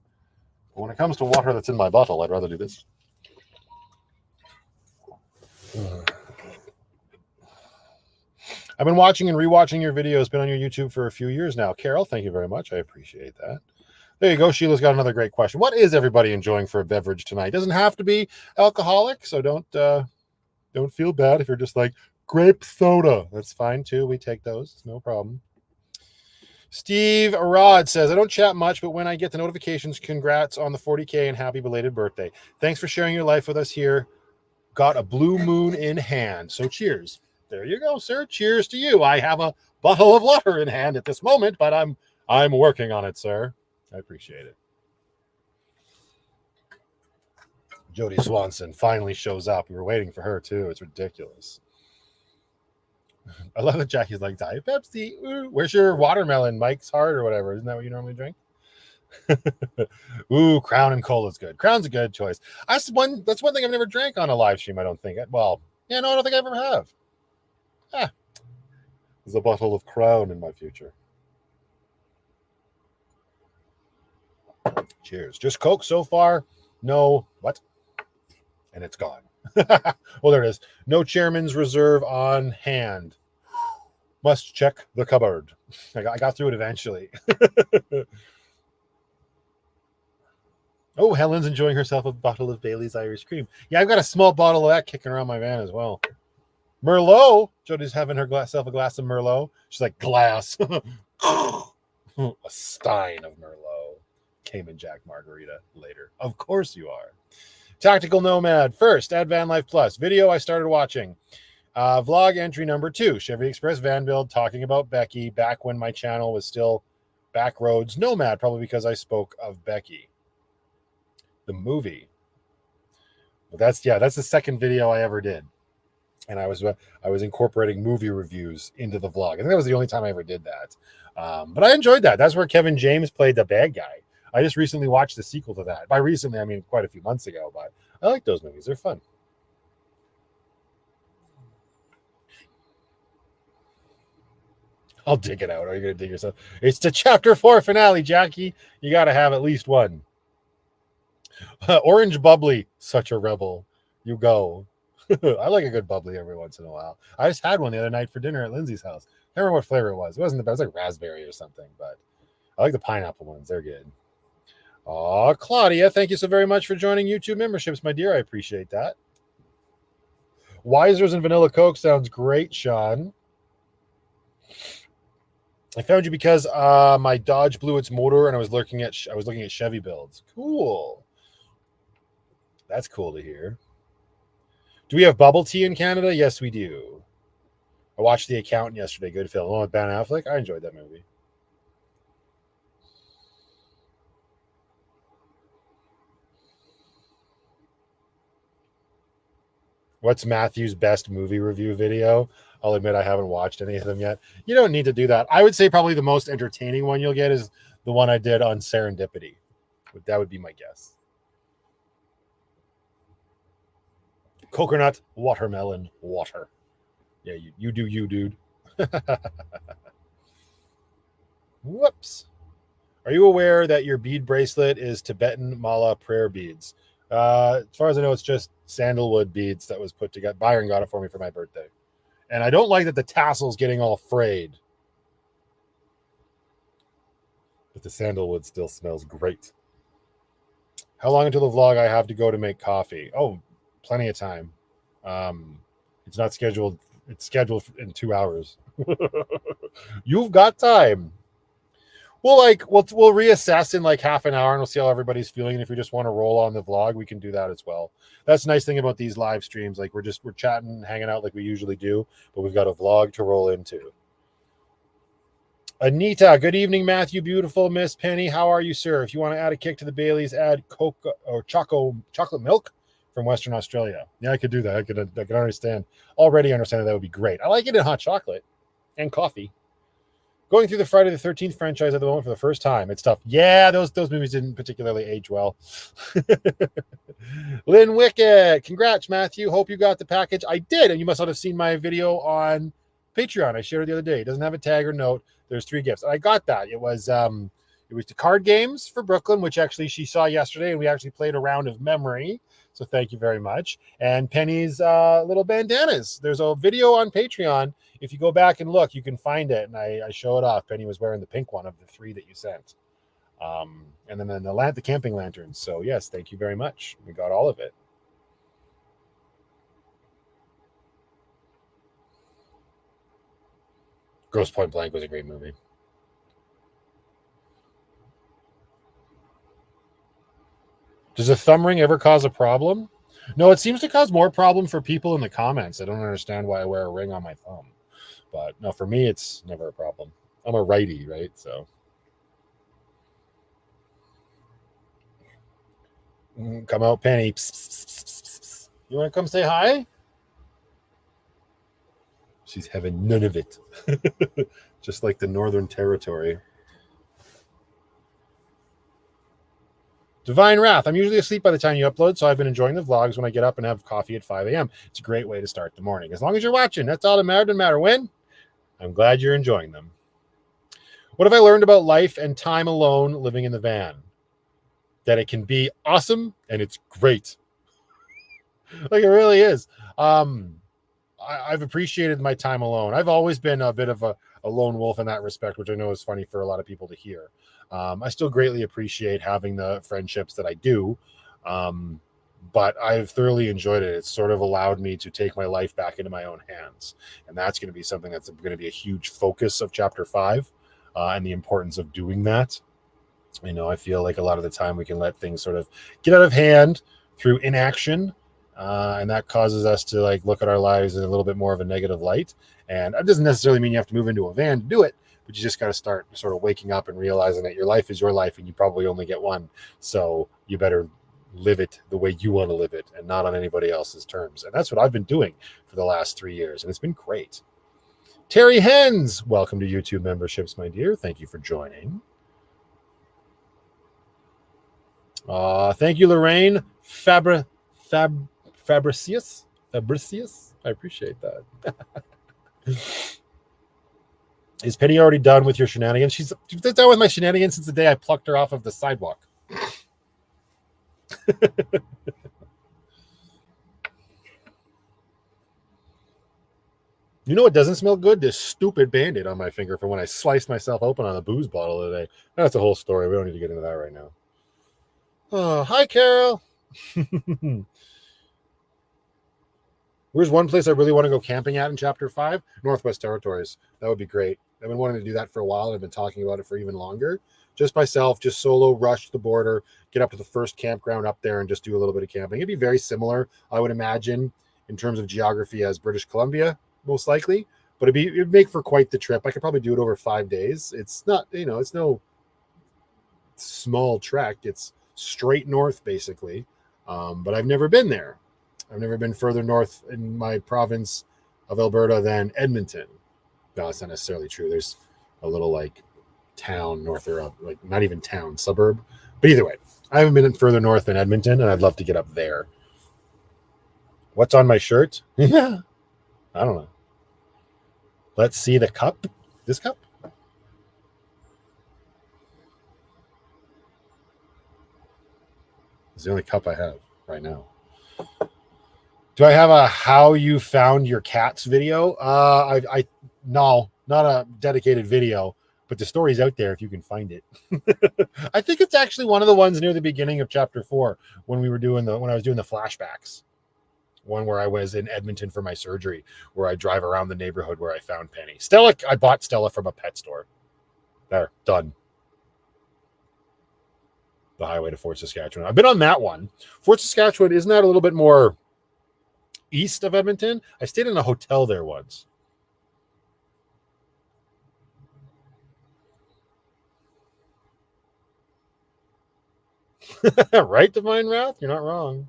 But when it comes to water that's in my bottle, I'd rather do this. I've been watching and rewatching your videos. Been on your YouTube for a few years now. Carol, thank you very much. I appreciate that. There you go. Sheila's got another great question. What is everybody enjoying for a beverage tonight? It doesn't have to be alcoholic, so don't feel bad if you're just like grape soda. That's fine too. We take those. It's no problem. Steve Arad says, I don't chat much, but when I get the notifications, congrats on the 40K and happy belated birthday. Thanks for sharing your life with us here. Got a blue moon in hand. So cheers. There you go, sir. Cheers to you. I have a bottle of water in hand at this moment, but I'm working on it, sir. I appreciate it. Jody Swanson finally shows up. We were waiting for her too. It's ridiculous. I love that Jackie's like, Diet Pepsi. Ooh, where's your watermelon, Mike's Heart or whatever? Isn't that what you normally drink? Ooh, Crown and Cola is good. Crown's a good choice. That's one thing I've never drank on a live stream, I don't think. Well, yeah, no, I don't think I ever have. There's a bottle of Crown in my future. Cheers. Just Coke so far. No, what? And it's gone. Well, there it is. No Chairman's Reserve on hand. Must check the cupboard. I got through it eventually. Oh, Helen's enjoying herself a bottle of Bailey's Irish Cream. Yeah, I've got a small bottle of that kicking around my van as well. Merlot. Jody's having herself a glass of Merlot. She's like, glass. A stein of Merlot. Cayman Jack Margarita later. Of course you are. Tactical Nomad. First, add Van Life Plus. Video I started watching. Vlog entry number 2. Chevy Express van build talking about Becky back when my channel was still Backroads Nomad, probably because I spoke of Becky. The movie. But that's the second video I ever did. And I was incorporating movie reviews into the vlog. I think that was the only time I ever did that. But I enjoyed that. That's where Kevin James played the bad guy. I just recently watched the sequel to that. By recently, I mean quite a few months ago, but I like those movies. They're fun. I'll dig it out. Are you going to dig yourself? It's the chapter 4 finale, Jackie. You got to have at least one. Orange bubbly. Such a rebel. You go. I like a good bubbly every once in a while. I just had one the other night for dinner at Lindsay's house. I can't remember what flavor it was. It wasn't the best. It was like raspberry or something, but I like the pineapple ones. They're good. Oh, Claudia, thank you so very much for joining YouTube memberships, my dear. I appreciate that. Wisers and Vanilla Coke sounds great, Sean. I found you because my Dodge blew its motor and I was looking at Chevy builds. Cool. That's cool to hear. Do we have bubble tea in Canada? Yes, we do. I watched The Accountant yesterday. Good film. Oh, with Ben Affleck. I enjoyed that movie. What's Matthew's best movie review video? I'll admit I haven't watched any of them yet. You don't need to do that. I would say probably the most entertaining one you'll get is the one I did on Serendipity. That would be my guess. Coconut, watermelon, water. Yeah, you do you, dude. Whoops. Are you aware that your bead bracelet is Tibetan mala prayer beads? As far as I know, it's just sandalwood beads that was put together. Byron got it for me for my birthday. And I don't like that the tassel's getting all frayed. But the sandalwood still smells great. How long until the vlog I have to go to make coffee? Oh, plenty of time. It's not scheduled. It's scheduled in 2 hours. You've got time. We'll reassess in like half an hour and we'll see how everybody's feeling. And if we just want to roll on the vlog, we can do that as well. That's the nice thing about these live streams. Like we're chatting, hanging out like we usually do, but we've got a vlog to roll into. Anita, good evening, Matthew. Beautiful Miss Penny. How are you, sir? If you want to add a kick to the Baileys, add Coke or chocolate milk from Western Australia. Yeah, I could do that. I could already understand that would be great. I like it in hot chocolate and coffee. Going through the Friday the 13th franchise at the moment for the first time. It's tough. Yeah, those movies didn't particularly age well. Lynn Wickett. Congrats, Matthew. Hope you got the package. I did, and you must not have seen my video on Patreon. I shared it the other day. It doesn't have a tag or note. There's 3 gifts. And I got that. It was the card games for Brooklyn, which actually she saw yesterday, and we actually played a round of memory. So thank you very much. And Penny's little bandanas. There's a video on Patreon. If you go back and look, you can find it. And I show it off. Penny was wearing the pink one of the 3 that you sent. And then the camping lanterns. So yes, thank you very much. We got all of it. Grosse Point Blank was a great movie. Does a thumb ring ever cause a problem? No, it seems to cause more problem for people in the comments. I don't understand why I wear a ring on my thumb. But no, for me, it's never a problem. I'm a righty, right? So. Come out, Penny. Psst, psst, psst, psst, psst. You want to come say hi? She's having none of it. Just like the Northern Territory. Divine Wrath. I'm usually asleep by the time you upload, so I've been enjoying the vlogs when I get up and have coffee at 5 a.m. It's a great way to start the morning. As long as you're watching, that's all that matters. Doesn't matter when. I'm glad you're enjoying them. What have I learned about life and time alone living in the van? That it can be awesome and it's great. Like, it really is. I've appreciated my time alone. I've always been a bit of a lone wolf in that respect, which I know is funny for a lot of people to hear. I still greatly appreciate having the friendships that I do, but I've thoroughly enjoyed it. It's sort of allowed me to take my life back into my own hands, and that's going to be something that's going to be a huge focus of Chapter 5, and the importance of doing that. You know, I feel like a lot of the time we can let things sort of get out of hand through inaction, and that causes us to like look at our lives in a little bit more of a negative light. And that doesn't necessarily mean you have to move into a van to do it, but you just got to start sort of waking up and realizing that your life is your life and you probably only get one. So you better live it the way you want to live it and not on anybody else's terms. And that's what I've been doing for the last 3 years. And it's been great. Terry Hens, welcome to YouTube memberships, my dear. Thank you for joining. Thank you, Lorraine Fabricius. I appreciate that. Is Penny already done with your shenanigans? She's done with my shenanigans since the day I plucked her off of the sidewalk. You know what doesn't smell good? This stupid Band-Aid on my finger from when I sliced myself open on a booze bottle today. That's a whole story. We don't need to get into that right now. Oh, hi, Carol. Where's one place I really want to go camping at in Chapter 5? Northwest Territories. That would be great. I've been wanting to do that for a while, and I've been talking about it for even longer. Just myself, just solo, rush the border, get up to the first campground up there, and just do a little bit of camping. It'd be very similar, I would imagine, in terms of geography as British Columbia, most likely. But it'd make for quite the trip. I could probably do it over 5 days. It's not, it's no small trek. It's straight north, basically. But I've never been there. I've never been further north in my province of Alberta than Edmonton. No, that's not necessarily true. There's a little like town north or like not even town, suburb. But either way, I haven't been further north than Edmonton, and I'd love to get up there. What's on my shirt? I don't know. Let's see the cup. This cup? It's the only cup I have right now. Do I have a how you found your cats video? No, not a dedicated video, but the story's out there if you can find it. I think it's actually one of the ones near the beginning of Chapter 4 when I was doing the flashbacks. One where I was in Edmonton for my surgery, where I drive around the neighborhood where I found Penny. Stella, I bought Stella from a pet store. There, done. The highway to Fort Saskatchewan. I've been on that one. Fort Saskatchewan, isn't that a little bit more east of Edmonton? I stayed in a hotel there once. Right, Divine Wrath? You're not wrong.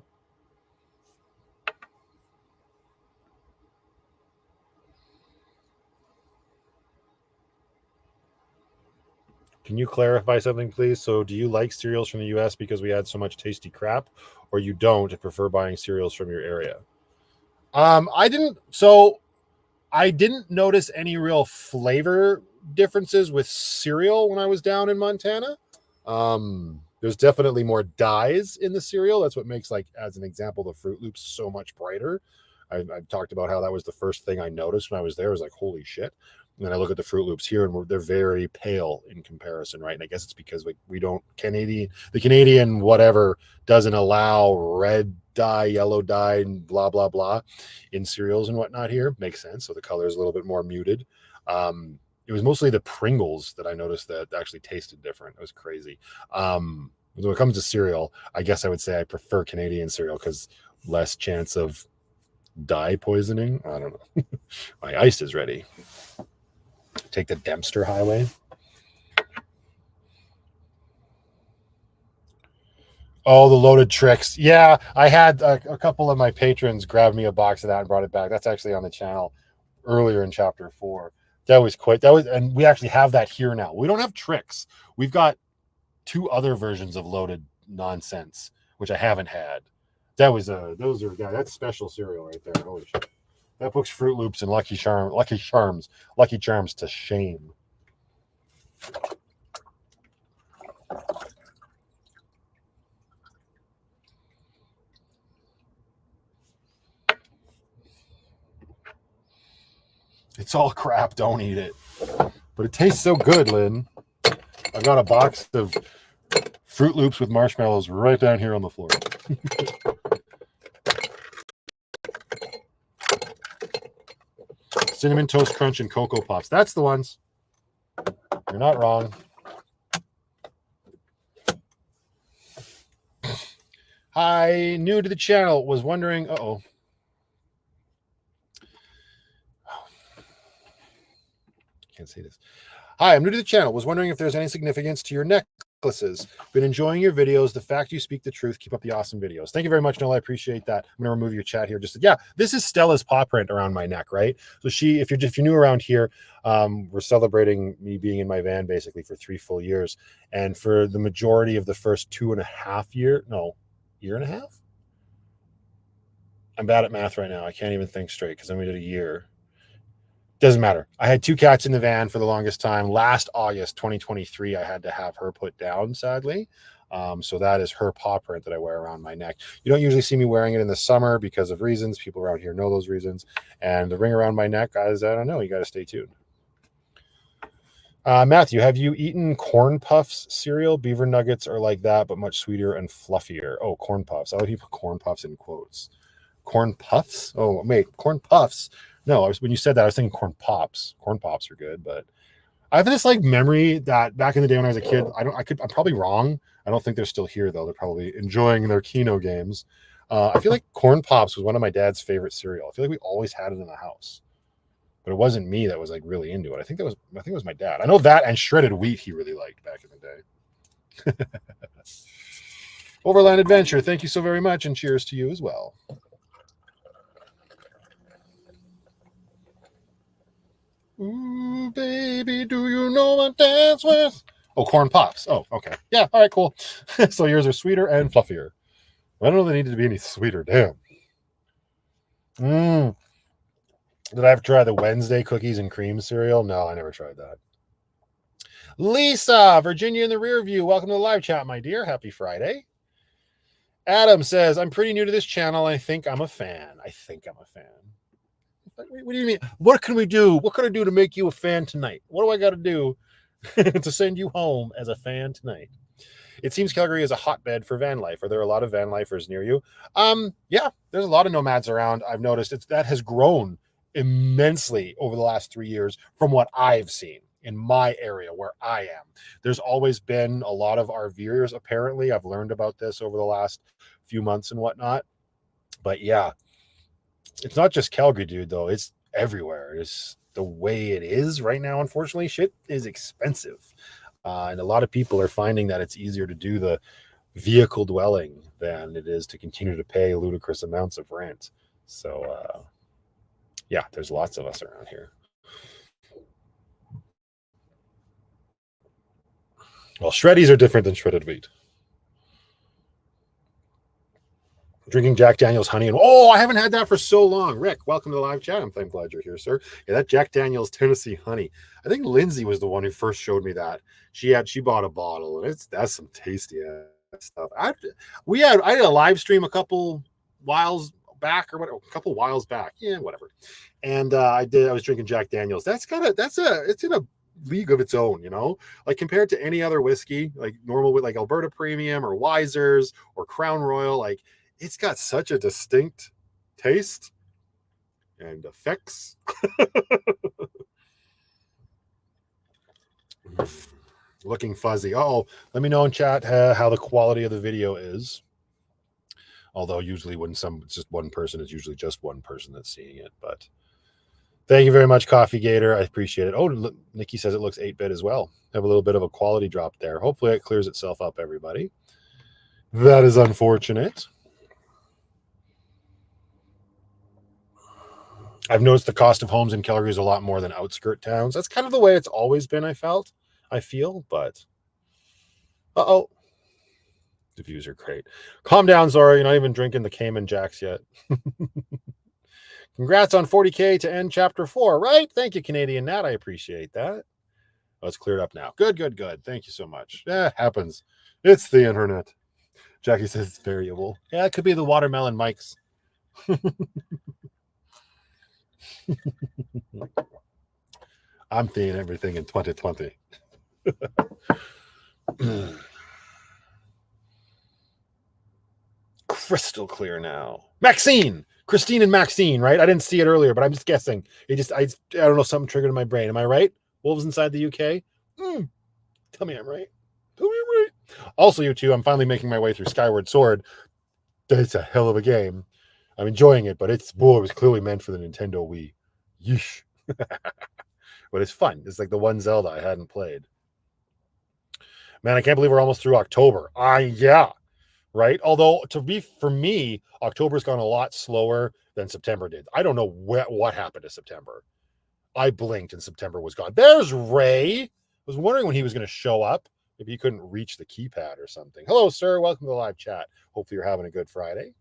Can you clarify something, please? So do you like cereals from the U.S. because we had so much tasty crap, or you don't and prefer buying cereals from your area? I didn't notice any real flavor differences with cereal when I was down in Montana. There's definitely more dyes in the cereal. That's what makes, like, as an example, the Fruit Loops so much brighter. I've talked about how that was the first thing I noticed when I was there. I was like, holy shit. And then I look at the Fruit Loops here, and they're very pale in comparison, right? And I guess it's because we don't the Canadian whatever doesn't allow red dye, yellow dye, and blah blah blah in cereals and whatnot. Here makes sense. So the color is a little bit more muted. It was mostly the Pringles that I noticed that actually tasted different. It was crazy. When it comes to cereal, I guess I would say I prefer Canadian cereal because less chance of dye poisoning. I don't know. My ice is ready. Take the Dempster Highway. Oh, the loaded tricks. Yeah, I had a couple of my patrons grab me a box of that and brought it back. That's actually on the channel earlier in chapter 4. And we actually have that here now. We don't have tricks. We've got 2 other versions of loaded nonsense, which I haven't had. That's special cereal right there. Holy shit. That puts Fruit Loops and Lucky Charms to shame. It's all crap. Don't eat it. But it tastes so good, Lynn. I've got a box of Fruit Loops with marshmallows right down here on the floor. Cinnamon Toast Crunch and Cocoa Puffs. That's the ones. You're not wrong. Hi, new to the channel. Was wondering. Uh-oh. Can't see this. Hi, I'm new to the channel. Was wondering if there's any significance to your necklaces. Been enjoying your videos. The fact you speak the truth. Keep up the awesome videos. Thank you very much, Noel. I appreciate that. I'm gonna remove your chat here. This is Stella's paw print around my neck, right? So if you're new around here, we're celebrating me being in my van basically for 3 full years, and for the majority of the first 2.5 year and a half. I'm bad at math right now. I can't even think straight because I only did a year. Doesn't matter. I had 2 cats in the van for the longest time. Last August 2023, I had to have her put down, sadly. So that is her paw print that I wear around my neck. You don't usually see me wearing it in the summer because of reasons. People around here know those reasons. And the ring around my neck, guys, I don't know. You got to stay tuned. Matthew, have you eaten Corn Puffs cereal? Beaver nuggets are like that, but much sweeter and fluffier. Oh, Corn Puffs. I like you put Corn Puffs in quotes. Corn Puffs? Oh, mate, Corn Puffs. No, when you said that, I was thinking Corn Pops. Corn Pops are good, but I have this like memory that back in the day when I was a kid, I'm probably wrong. I don't think they're still here though. They're probably enjoying their Keno games. I feel like Corn Pops was one of my dad's favorite cereal. I feel like we always had it in the house, but it wasn't me that was like really into it. I think it was my dad. I know that and shredded wheat he really liked back in the day. Overland Adventure, thank you so very much, and cheers to you as well. Ooh, baby, do you know what dance with? Oh, Corn Pops. Oh, okay. Yeah, all right, cool. So yours are sweeter and fluffier. I don't know if they needed to be any sweeter. Damn. Did I ever try the Wednesday cookies and cream cereal? No, I never tried that. Lisa, Virginia in the rear view. Welcome to the live chat, my dear. Happy Friday. Adam says, I'm pretty new to this channel. I think I'm a fan. What do you mean? What can we do? What can I do to make you a fan tonight? What do I got to do to send you home as a fan tonight? It seems Calgary is a hotbed for van life. Are there a lot of van lifers near you? Yeah, there's a lot of nomads around. I've noticed that has grown immensely over the last 3 years from what I've seen in my area where I am. There's always been a lot of RVers, apparently. I've learned about this over the last few months and whatnot. But yeah, it's not just Calgary, dude, though. It's everywhere. It's the way it is right now. Unfortunately, shit is expensive. And a lot of people are finding that it's easier to do the vehicle dwelling than it is to continue to pay ludicrous amounts of rent. So, yeah, there's lots of us around here. Well, shreddies are different than shredded wheat. Drinking Jack Daniels honey, and I haven't had that for so long. Rick, welcome to the live chat. I'm glad you're here, sir. Yeah, that Jack Daniels Tennessee honey. I think Lindsay was the one who first showed me that. She bought a bottle, and that's some tasty stuff. I had a live stream a couple whiles back, Yeah, whatever. And I was drinking Jack Daniels. It's in a league of its own, like compared to any other whiskey, like normal with like Alberta Premium or Wiser's or Crown Royal, like it's got such a distinct taste and effects. Looking fuzzy. Let me know in chat how the quality of the video is. Although usually when it's just one person, it's usually just one person that's seeing it. But thank you very much, Coffee Gator. I appreciate it. Oh, Nikki says it looks 8-bit as well. Have a little bit of a quality drop there. Hopefully it clears itself up, everybody. That is unfortunate. I've noticed the cost of homes in Calgary is a lot more than outskirt towns. That's kind of the way it's always been, I feel, but uh-oh. Diffuser crate. Calm down, Zora. You're not even drinking the Cayman Jacks yet. Congrats on 40K to end chapter 4, right? Thank you, Canadian Nat. I appreciate that. Oh, it's cleared up now. Good. Thank you so much. Yeah, it happens. It's the internet. Jackie says it's variable. Yeah, it could be the watermelon mics. I'm seeing everything in 2020. Crystal clear now. Christine and Maxine, right? I didn't see it earlier, but I'm just guessing. I don't know, something triggered in my brain. Am I right? Wolves inside the UK? Tell me I'm right. Also, you two, I'm finally making my way through Skyward Sword. It's a hell of a game. I'm enjoying it, but it was clearly meant for the Nintendo Wii. Yeesh. But it's fun. It's like the one Zelda I hadn't played. Man, I can't believe we're almost through October. Yeah. Right? Although, for me, October's gone a lot slower than September did. I don't know what happened to September. I blinked and September was gone. There's Ray. I was wondering when he was going to show up. Maybe he couldn't reach the keypad or something. Hello, sir. Welcome to the live chat. Hopefully you're having a good Friday.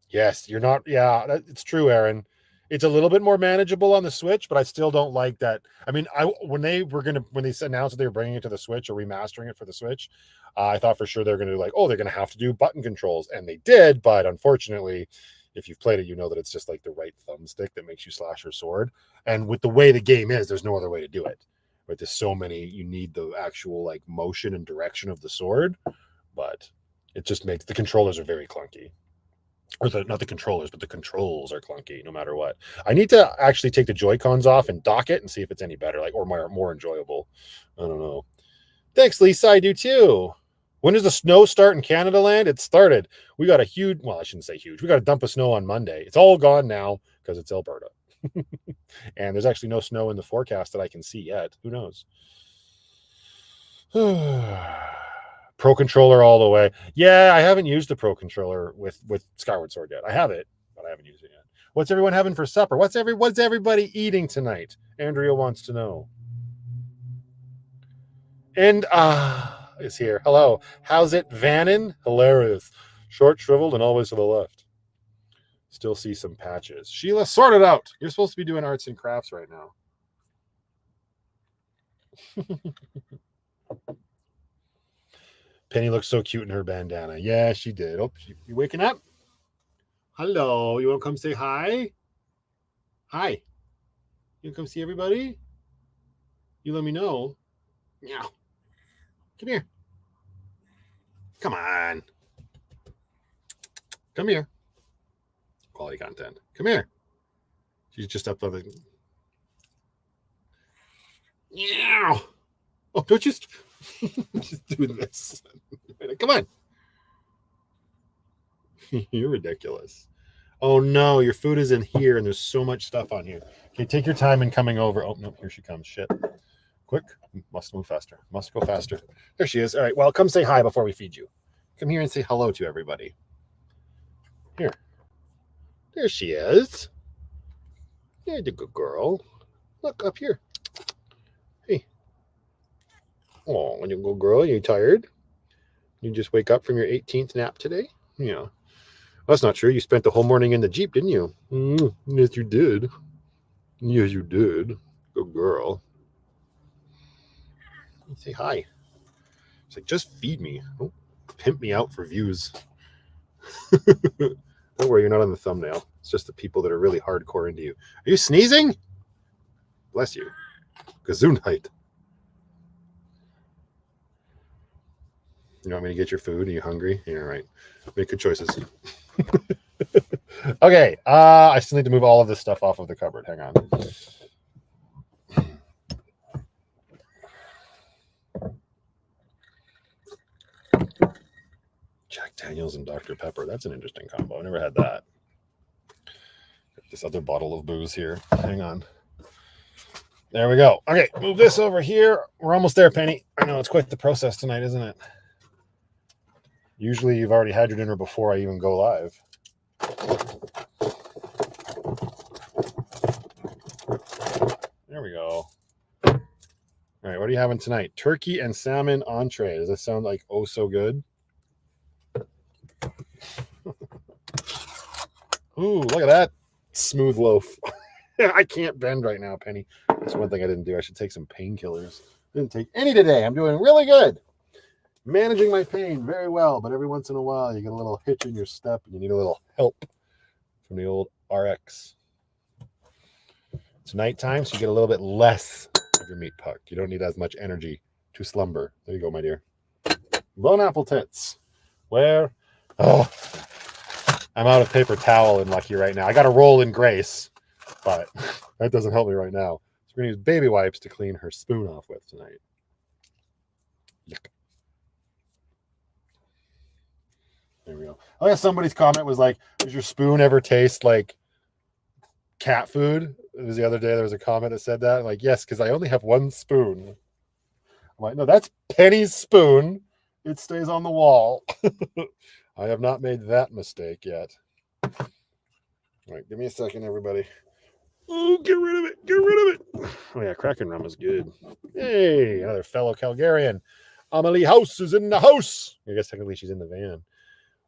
Yes, you're not. Yeah, it's true, Aaron. It's a little bit more manageable on the Switch, but I still don't like that. I mean, when they announced that they were bringing it to the Switch or remastering it for the Switch, I thought for sure they're going to they're going to have to do button controls, and they did. But unfortunately, if you've played it, you know that it's just like the right thumbstick that makes you slash your sword. And with the way the game is, there's no other way to do it. But there's so many. You need the actual like motion and direction of the sword, but it just makes the controllers are very clunky. Or not the controllers, but the controls are clunky no matter what. I need to actually take the Joy-Cons off and dock it and see if it's any better, or more enjoyable. I don't know. Thanks, Lisa. I do too. When does the snow start in Canada land? It started. We got a huge, well, I shouldn't say huge. We got a dump of snow on Monday. It's all gone now because it's Alberta. And there's actually no snow in the forecast that I can see yet. Who knows? Pro controller all the way. Yeah, I haven't used the Pro controller with Skyward Sword yet. I have it, but I haven't used it yet. What's everyone having for supper? What's everybody eating tonight? Andrea wants to know. And is here. Hello. How's it, Vannon? Hilarious. Short, shriveled, and always to the left. Still see some patches. Sheila, sort it out. You're supposed to be doing arts and crafts right now. Penny looks so cute in her bandana. Yeah, she did. Oh, you waking up? Hello. You want to come say hi? Hi. You come see everybody? You let me know. Yeah. Come here. Come on. Come here. Quality content. Come here. She's just up the. Yeah. Oh, don't just do this. Come on. You're ridiculous. Oh no, your food is in here and there's so much stuff on here. Okay, take your time in coming over. Oh no, here she comes. Shit. Quick. Must move faster. Must go faster. There she is. All right. Well, come say hi before we feed you. Come here and say hello to everybody. Here. There she is. You're the good girl. Look up here. Hey. Oh, you good girl. You tired? You just wake up from your 18th nap today? Yeah. Well, that's not true. You spent the whole morning in the Jeep, didn't you? Yes, you did. Yes, you did. Good girl. Say hi. It's like, just feed me. Don't pimp me out for views. Don't worry, you're not on the thumbnail. It's just the people that are really hardcore into you. Are you sneezing? Bless you. Gesundheit. You want me to get your food? Are you hungry? Yeah, right. Make good choices. Okay. I still need to move all of this stuff off of the cupboard. Hang on. Jack Daniels and Dr. Pepper. That's an interesting combo. I never had that. Got this other bottle of booze here. Hang on. There we go. Okay, move this over here. We're almost there, Penny. I know it's quite the process tonight, isn't it? Usually you've already had your dinner before I even go live. There we go. All right, what are you having tonight? Turkey and salmon entree. Does that sound like oh so good? Ooh, look at that smooth loaf. I can't bend right now, Penny. That's one thing I didn't do. I should take some painkillers. Didn't take any today. I'm doing really good. Managing my pain very well, but every once in a while you get a little hitch in your step and you need a little help from the old RX. It's nighttime, so you get a little bit less of your meat puck. You don't need as much energy to slumber. There you go, my dear. Bone apple tits. Where? Oh, I'm out of paper towel and Lucky right now. I got a roll in Grace, but that doesn't help me right now. So we're going to use baby wipes to clean her spoon off with tonight. Yuck. There we go. I guess somebody's comment was like, does your spoon ever taste like cat food? It was the other day. There was a comment that said that. I'm like, yes, because I only have one spoon. I'm like, no, that's Penny's spoon. It stays on the wall. I have not made that mistake yet. All right, give me a second, everybody. Oh, get rid of it. Get rid of it. Oh, yeah, Kraken rum is good. Hey, another fellow Calgarian. Amelie House is in the house. I guess technically she's in the van.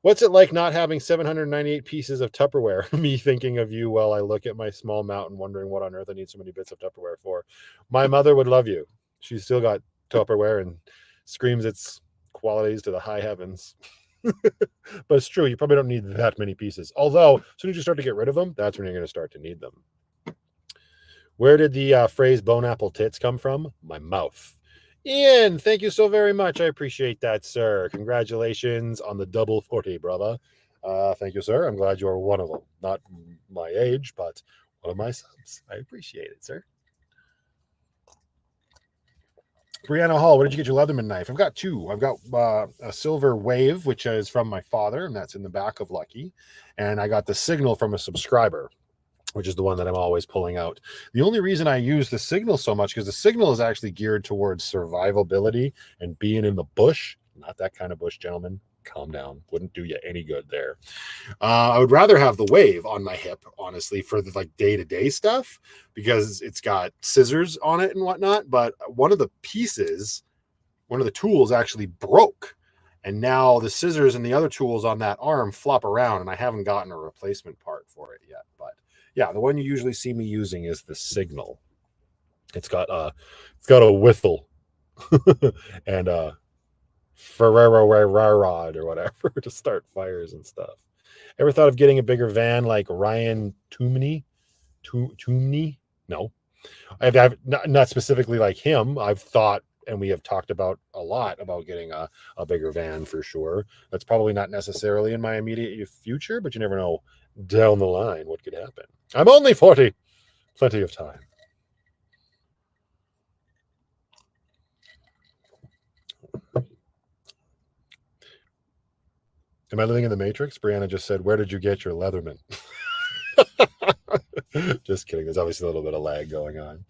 What's it like not having 798 pieces of Tupperware? Me thinking of you while I look at my small mountain, wondering what on earth I need so many bits of Tupperware for. My mother would love you. She's still got Tupperware and screams its qualities to the high heavens. But it's true. You probably don't need that many pieces. Although, as soon as you start to get rid of them, that's when you're going to start to need them. Where did the phrase bone apple tits come from? My mouth. Ian, thank you so very much. I appreciate that, sir. Congratulations on the double 40, brother. Thank you, sir. I'm glad you're one of them. Not my age, but one of my subs. I appreciate it, sir. Brianna Hall, where did you get your Leatherman knife? I've got two. I've got a silver wave, which is from my father, and that's in the back of Lucky. And I got the signal from a subscriber, which is the one that I'm always pulling out. The only reason I use the signal so much, because the signal is actually geared towards survivability and being in the bush. Not that kind of bush, gentlemen. Calm down. Wouldn't do you any good there. I would rather have the wave on my hip, honestly, for the like day-to-day stuff, because it's got scissors on it and whatnot. But one of the pieces, one of the tools actually broke. And now the scissors and the other tools on that arm flop around, and I haven't gotten a replacement part for it yet. But yeah, the one you usually see me using is the signal. It's got a whistle and Ferrero rod or whatever to start fires and stuff. Ever thought of getting a bigger van like Ryan Toomey? No, I've not specifically like him. I've thought, and we have talked about a lot about getting a bigger van for sure. That's probably not necessarily in my immediate future, but you never know down the line what could happen. I'm only 40. Plenty of time. Am I living in the Matrix? Brianna just said, where did you get your Leatherman? Just kidding. There's obviously a little bit of lag going on.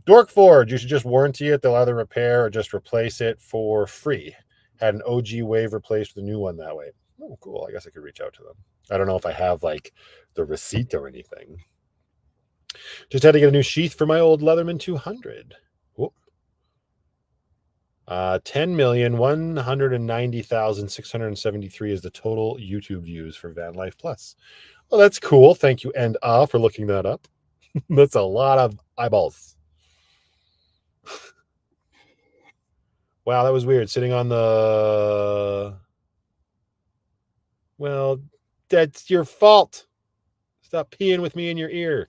Dork Forge, you should just warranty it. They'll either repair or just replace it for free. Had an OG wave replaced with a new one that way. Oh, cool. I guess I could reach out to them. I don't know if I have like the receipt or anything. Just had to get a new sheath for my old Leatherman 200. Whoop. 10,190,673 is the total YouTube views for Van Life Plus. Well, that's cool. Thank you, and for looking that up. That's a lot of eyeballs. Wow, that was weird. Sitting on the... Well, that's your fault. Stop peeing with me in your ear.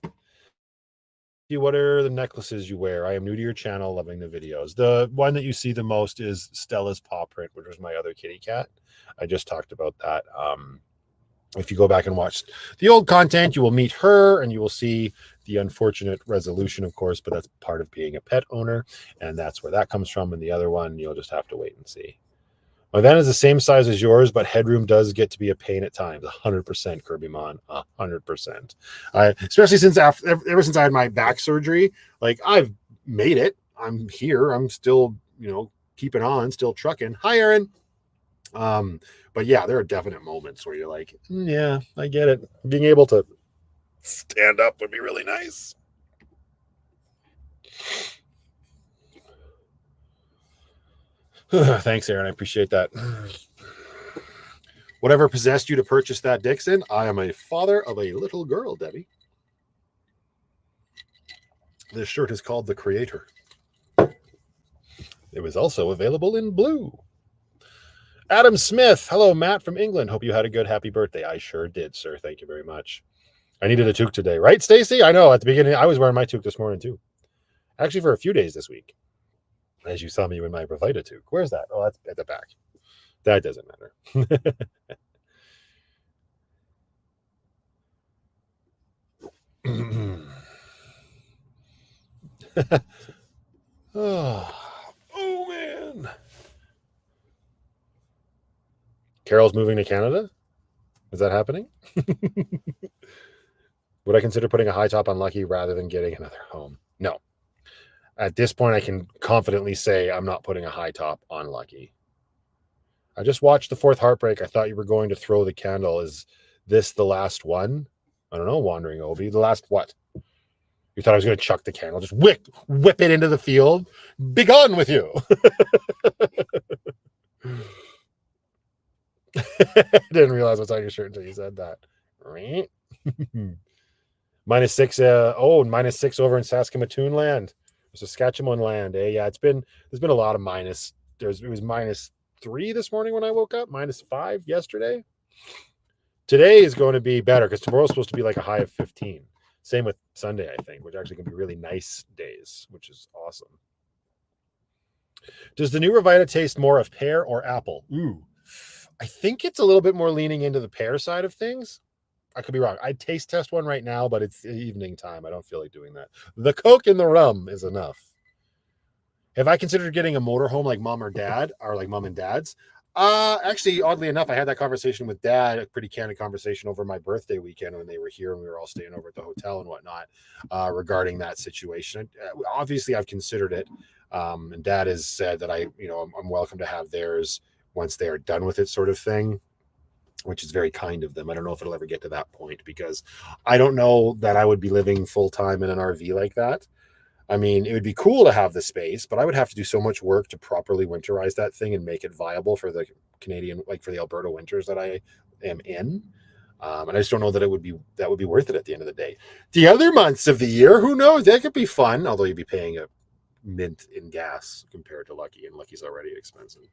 What are the necklaces you wear? I am new to your channel, loving the videos. The one that you see the most is Stella's paw print, which was my other kitty cat. I just talked about that. If you go back and watch the old content, you will meet her and you will see the unfortunate resolution, of course, but that's part of being a pet owner, and that's where that comes from. And the other one, you'll just have to wait and see. My van is the same size as yours, but headroom does get to be a pain at times. 100%, Kirby Mon, 100%. Especially since ever since I had my back surgery, like I've made it. I'm here. I'm still, keeping on, still trucking. Hi, Aaron. But yeah, there are definite moments where you're like, yeah, I get it. Being able to stand up would be really nice. Thanks, Aaron. I appreciate that. Whatever possessed you to purchase that, Dixon? I am a father of a little girl, Debbie. This shirt is called The Creator. It was also available in blue. Adam Smith. Hello, Matt from England. Hope you had a good happy birthday. I sure did, sir. Thank you very much. I needed a toque today, right, Stacy? I know. At the beginning, I was wearing my toque this morning, too. Actually, for a few days this week. As you saw me in my Provida toque. Where's that? Oh, that's at the back. That doesn't matter. Oh, man. Carol's moving to Canada? Is that happening? Would I consider putting a high top on Lucky rather than getting another home? No. At this point, I can confidently say I'm not putting a high top on Lucky. I just watched The Fourth Heartbreak. I thought you were going to throw the candle. Is this the last one? I don't know, Wandering Obi. The last what? You thought I was going to chuck the candle, just whip it into the field. Begone with you. Didn't realize what's on your shirt until you said that. -6. -6 over in Saskatoon land, Saskatchewan land. Yeah, there's been a lot of minus. It was -3 this morning when I woke up. -5 yesterday. Today is going to be better because tomorrow's supposed to be like a high of 15. Same with Sunday, I think, which actually can be really nice days, which is awesome. Does the new Revita taste more of pear or apple? Ooh, I think it's a little bit more leaning into the pear side of things. I could be wrong. I'd taste test one right now, but it's evening time. I don't feel like doing that. The Coke and the rum is enough. Have I considered getting a motorhome like mom or dad, or like mom and dad's? Actually, oddly enough, I had that conversation with Dad, a pretty candid conversation over my birthday weekend when they were here and we were all staying over at the hotel and whatnot, regarding that situation. Obviously, I've considered it, and Dad has said that I'm welcome to have theirs once they are done with it, sort of thing, which is very kind of them. I don't know if it'll ever get to that point because I don't know that I would be living full time in an RV like that. I mean, it would be cool to have the space, but I would have to do so much work to properly winterize that thing and make it viable for the Canadian, like for the Alberta winters that I am in. And I just don't know that would be worth it at the end of the day. The other months of the year, who knows? That could be fun, although you'd be paying a mint in gas compared to Lucky, and Lucky's already expensive.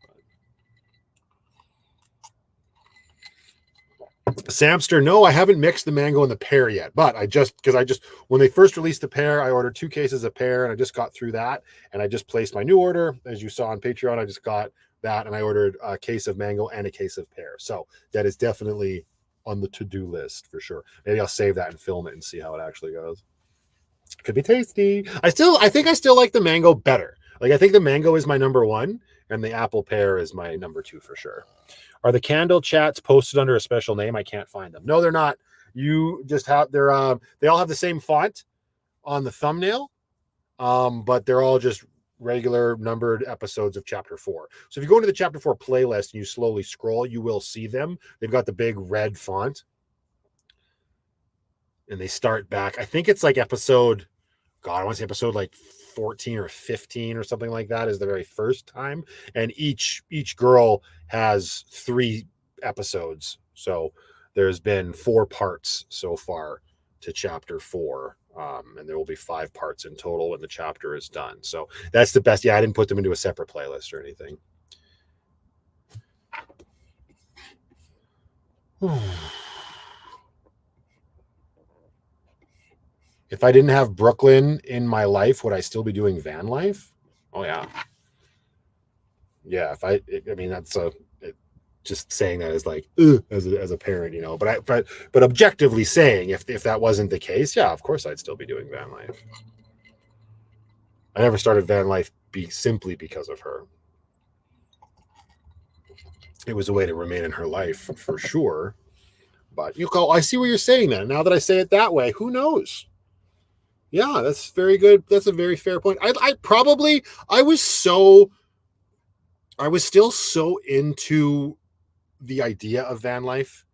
Samster, no, I haven't mixed the mango and the pear yet, but when they first released the pear, I ordered 2 cases of pear and I just got through that and I just placed my new order. As you saw on Patreon, I just got that and I ordered a case of mango and a case of pear. So that is definitely on the to-do list for sure. Maybe I'll save that and film it and see how it actually goes. Could be tasty. I think I still like the mango better. Like I think the mango is my number 1 and the apple pear is my number 2 for sure. Are the candle chats posted under a special name? I can't find them. No, they're not. You just have they all have the same font on the thumbnail, but they're all just regular numbered episodes of chapter 4. So if you go into the chapter 4 playlist and you slowly scroll, you will see them. They've got the big red font. And they start back. I think it's like I want to say episode like 14 or 15 or something like that is the very first time. And each girl has 3 episodes. So there's been 4 parts so far to chapter 4. And there will be 5 parts in total when the chapter is done. So that's the best. Yeah, I didn't put them into a separate playlist or anything. If I didn't have Brooklyn in my life, would I still be doing van life? Oh yeah. Yeah. That's just saying that as like, as a parent, but objectively saying if that wasn't the case, yeah, of course I'd still be doing van life. I never started van life simply because of her. It was a way to remain in her life for sure. But I see what you're saying then. Now that I say it that way, who knows? Yeah, that's very good. That's a very fair point. I was still so into the idea of van life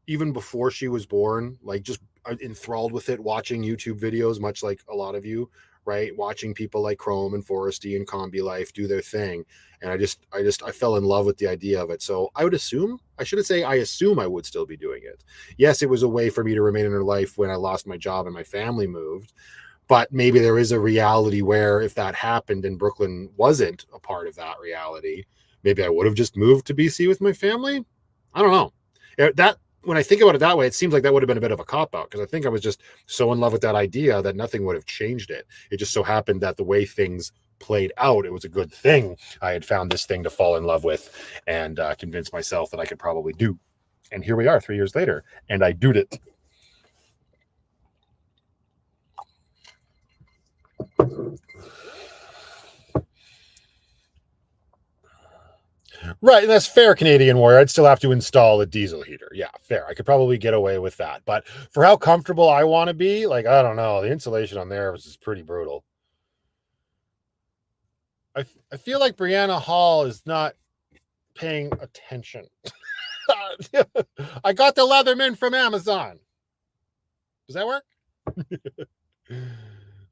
even before she was born, like just enthralled with it, watching YouTube videos, much like a lot of you, right? Watching people like Chrome and Foresty and Combi Life do their thing. And I fell in love with the idea of it. So I would assume, I shouldn't say I assume I would still be doing it. Yes, it was a way for me to remain in her life when I lost my job and my family moved. But maybe there is a reality where if that happened and Brooklyn wasn't a part of that reality, maybe I would have just moved to BC with my family. I don't know. That when I think about it that way, it seems like that would have been a bit of a cop out because I think I was just so in love with that idea that nothing would have changed it. It just so happened that the way things played out, it was a good thing. I had found this thing to fall in love with and convince myself that I could probably do. And here we are 3 years later, and I doed it. Right, and that's fair, Canadian Warrior. I'd still have to install a diesel heater. Yeah, fair. I could probably get away with that. But for how comfortable I want to be, like, I don't know. The insulation on there was just pretty brutal. I feel like Brianna Hall is not paying attention. I got the Leatherman from Amazon. Does that work?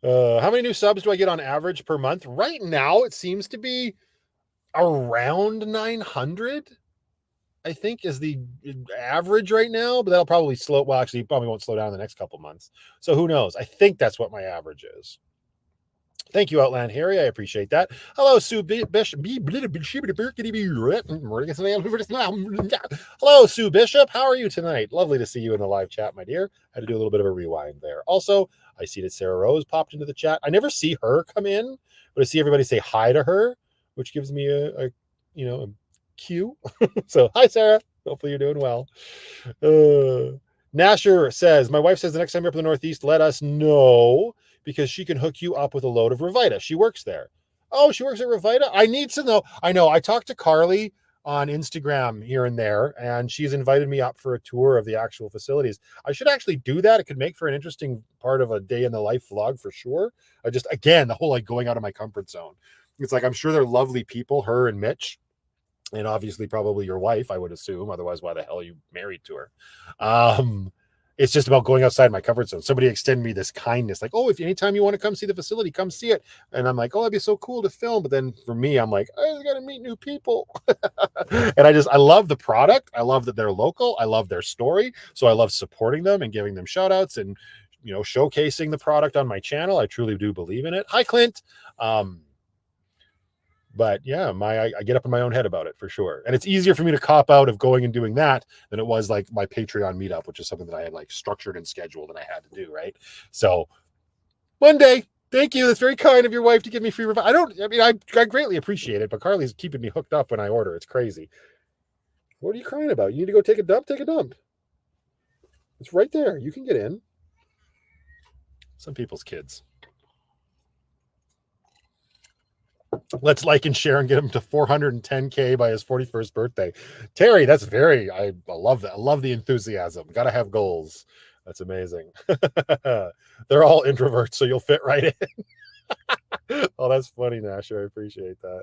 How many new subs do I get on average per month? Right now, it seems to be around 900. I think is the average right now, but that'll probably slow. Well, actually, probably won't slow down in the next couple months. So who knows? I think that's what my average is. Thank you, Outland Harry. I appreciate that. Hello, Sue Bishop. Hello, Sue Bishop. How are you tonight? Lovely to see you in the live chat, my dear. I had to do a little bit of a rewind there. Also, I see that Sarah Rose popped into the chat. I never see her come in, but I see everybody say hi to her, which gives me a cue. So, hi, Sarah. Hopefully you're doing well. Nasher says, my wife says the next time you're up in the Northeast, let us know because she can hook you up with a load of Revita. She works there. Oh, she works at Revita? I need to know. I know. I talked to Carly on Instagram here and there, and she's invited me up for a tour of the actual facilities. I should actually do that. It could make for an interesting part of a day in the life vlog for sure. Again, the whole like going out of my comfort zone. It's like, I'm sure they're lovely people, her and Mitch. And obviously probably your wife, I would assume. Otherwise, why the hell are you married to her? It's just about going outside my comfort zone. Somebody extend me this kindness, like, oh, if anytime you want to come see the facility, come see it. And I'm like, oh, that'd be so cool to film. But then for me, I'm like, I got to meet new people. And I love the product. I love that they're local. I love their story. So I love supporting them and giving them shout outs and, showcasing the product on my channel. I truly do believe in it. Hi, Clint. But yeah, I get up in my own head about it for sure. And it's easier for me to cop out of going and doing that than it was like my Patreon meetup, which is something that I had like structured and scheduled and I had to do, right? So one day, thank you. That's very kind of your wife to give me free review. I greatly appreciate it, but Carly's keeping me hooked up when I order. It's crazy. What are you crying about? You need to go take a dump? Take a dump. It's right there. You can get in. Some people's kids. Let's like and share and get him to 410K by his 41st birthday. Terry, that's I love that. I love the enthusiasm. Got to have goals. That's amazing. They're all introverts, so you'll fit right in. Oh, that's funny, Nasher. I appreciate that.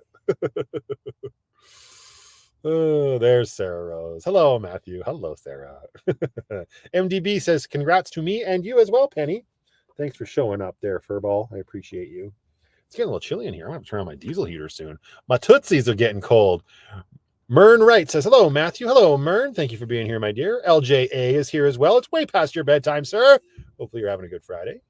Oh, there's Sarah Rose. Hello, Matthew. Hello, Sarah. MDB says, congrats to me and you as well, Penny. Thanks for showing up there, Furball. I appreciate you. It's getting a little chilly in here. I'm going to have to turn on my diesel heater soon. My tootsies are getting cold. Mern Wright says, hello, Matthew. Hello, Mern. Thank you for being here, my dear. LJA is here as well. It's way past your bedtime, sir. Hopefully you're having a good Friday.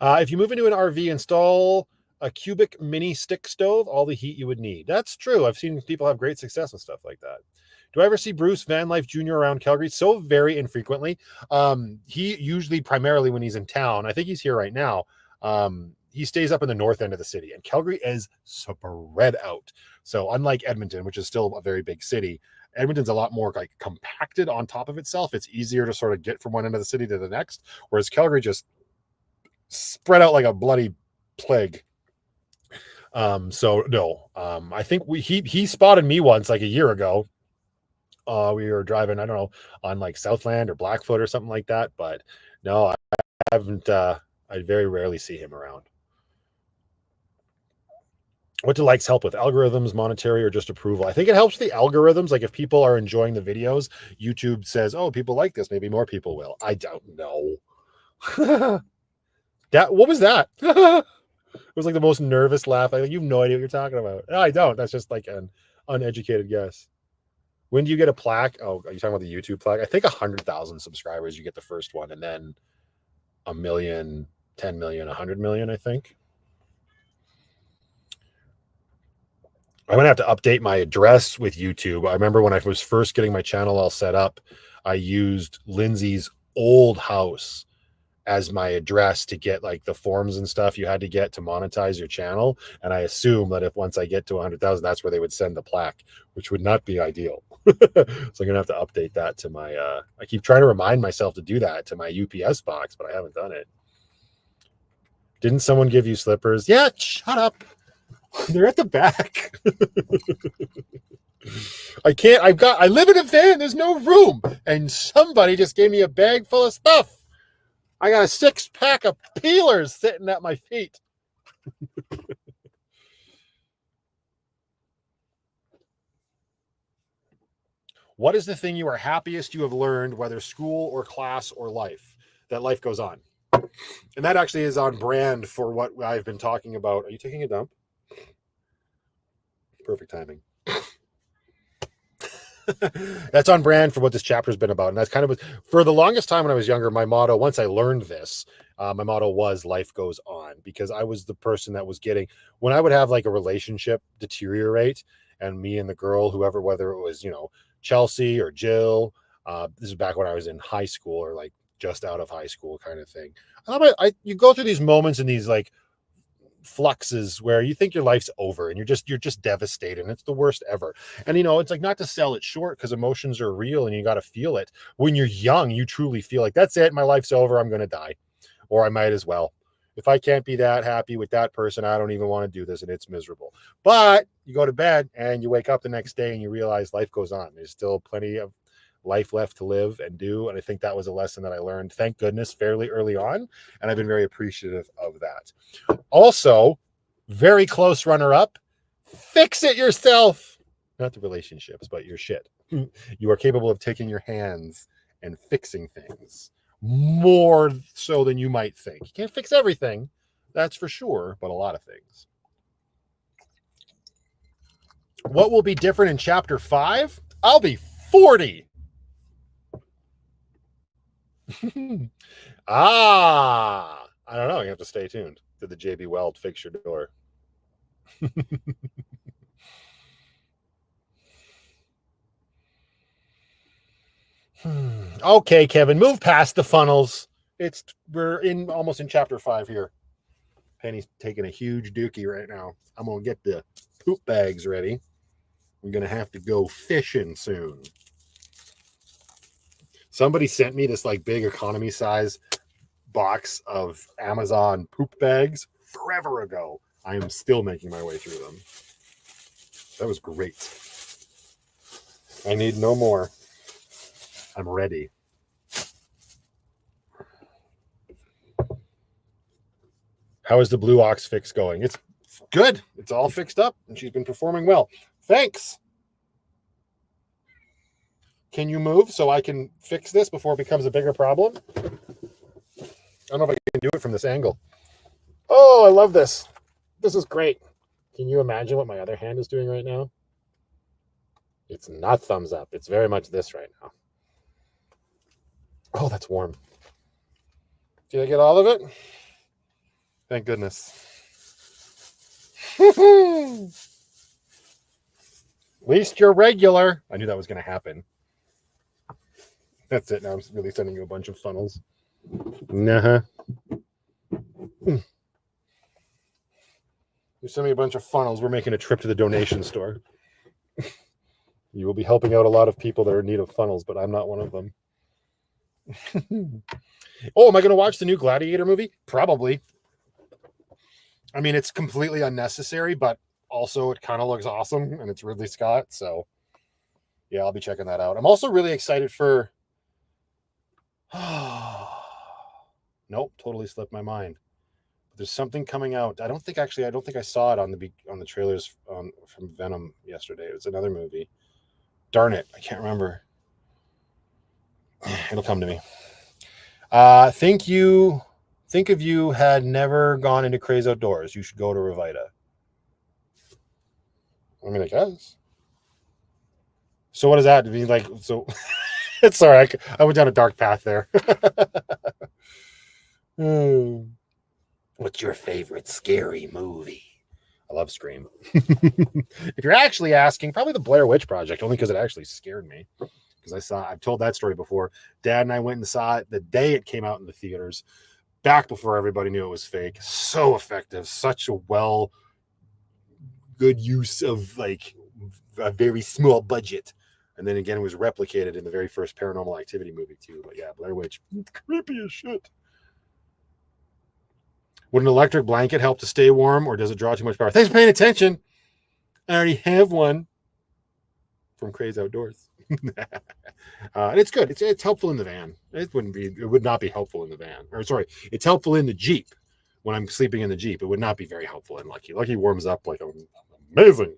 If you move into an RV, install a cubic mini stick stove, all the heat you would need. That's true. I've seen people have great success with stuff like that. Do I ever see Bruce Van Life Jr. around Calgary? So very infrequently. He usually primarily when he's in town, I think he's here right now. He stays up in the north end of the city, and Calgary is spread out. So unlike Edmonton, which is still a very big city, Edmonton's a lot more like compacted on top of itself. It's easier to sort of get from one end of the city to the next, whereas Calgary just spread out like a bloody plague. So no, I think he spotted me once like a year ago. We were driving, I don't know, on like Southland or Blackfoot or something like that, but no, I haven't. I very rarely see him around. What do likes help with? Algorithms, monetary, or just approval? I think it helps the algorithms. Like if people are enjoying the videos, YouTube says, oh, people like this. Maybe more people will. I don't know. What was that? It was like the most nervous laugh. You have no idea what you're talking about. No, I don't. That's just like an uneducated guess. When do you get a plaque? Oh, are you talking about the YouTube plaque? I think 100,000 subscribers, you get the first one, and then a million, 10 million, 100 million, I think. I'm going to have to update my address with YouTube. I remember when I was first getting my channel all set up, I used Lindsay's old house as my address to get like the forms and stuff you had to get to monetize your channel. And I assume that if once I get to 100,000, that's where they would send the plaque, which would not be ideal. So I'm going to have to update that to my, I keep trying to remind myself to do that to my UPS box, but I haven't done it. Didn't someone give you slippers? Yeah, shut up. They're at the back. I live in a van. There's no room. And somebody just gave me a bag full of stuff. I got a 6-pack of peelers sitting at my feet. What is the thing you are happiest you have learned, whether school or class or life? That life goes on. And that actually is on brand for what I've been talking about. Are you taking a dump? Perfect timing. That's on brand for what this chapter has been about. And that's kind of, for the longest time when I was younger, my motto, once I learned this, my motto was life goes on, because I was the person that was getting, when I would have like a relationship deteriorate, and me and the girl, whoever, whether it was, Chelsea or Jill, this is back when I was in high school or like just out of high school kind of thing. You go through these moments and these like fluxes where you think your life's over and you're just devastated, and it's the worst ever. And it's like, not to sell it short, because emotions are real and you got to feel it. When you're young, you truly feel like, that's it, my life's over, I'm going to die, or I might as well. If I can't be that happy with that person, I don't even want to do this, and it's miserable. But you go to bed and you wake up the next day and you realize life goes on. There's still plenty of life left to live and do. And I think that was a lesson that I learned, thank goodness, fairly early on. And I've been very appreciative of that. Also, very close runner-up, fix it yourself. Not the relationships, but your shit. You are capable of taking your hands and fixing things more so than you might think. You can't fix everything, that's for sure, but a lot of things. What will be different in chapter 5? I'll be 40. I don't know. You have to stay tuned. Did the JB Weld fix your door? Okay, Kevin, move past the funnels. We're almost in chapter 5 here. Penny's taking a huge dookie right now. I'm gonna get the poop bags ready. I'm gonna have to go fishing soon. Somebody sent me this like big economy size box of Amazon poop bags forever ago. I am still making my way through them. That was great. I need no more. I'm ready. How is the Blue Ox fix going? It's good. It's all fixed up, and she's been performing well. Thanks. Can you move so I can fix this before it becomes a bigger problem? I don't know if I can do it from this angle. Oh, I love this. This is great. Can you imagine what my other hand is doing right now? It's not thumbs up. It's very much this right now. Oh, that's warm. Did I get all of it? Thank goodness. At least you're regular. I knew that was going to happen. That's it. Now I'm really sending you a bunch of funnels. Nah. You send me a bunch of funnels. We're making a trip to the donation store. You will be helping out a lot of people that are in need of funnels, but I'm not one of them. Oh, am I going to watch the new Gladiator movie? Probably. I mean, it's completely unnecessary, but also it kind of looks awesome, and it's Ridley Scott, so yeah, I'll be checking that out. I'm also really excited for... Nope, totally slipped my mind. There's something coming out. I don't think I saw it on the trailers from Venom yesterday. It was another movie. Darn it, I can't remember. It'll come to me. Think of you had never gone into Craze Outdoors. You should go to Revita. I mean, I guess. So what does that mean? Like, so sorry, I went down a dark path there. What's your favorite scary movie? I love Scream. If you're actually asking, probably the Blair Witch Project, only because it actually scared me. Because I've told that story before. Dad and I went and saw it the day it came out in the theaters, back before everybody knew it was fake. So effective, such a good use of like a very small budget. And then again, it was replicated in the very first Paranormal Activity movie too. But yeah, Blair Witch, creepy as shit. Would an electric blanket help to stay warm, or does it draw too much power? Thanks for paying attention. I already have one from Craze Outdoors. And it's good. It's helpful in the van. It would not be helpful in the van. Or sorry, it's helpful in the Jeep. When I'm sleeping in the Jeep, it would not be very helpful in Lucky. Lucky warms up like amazing.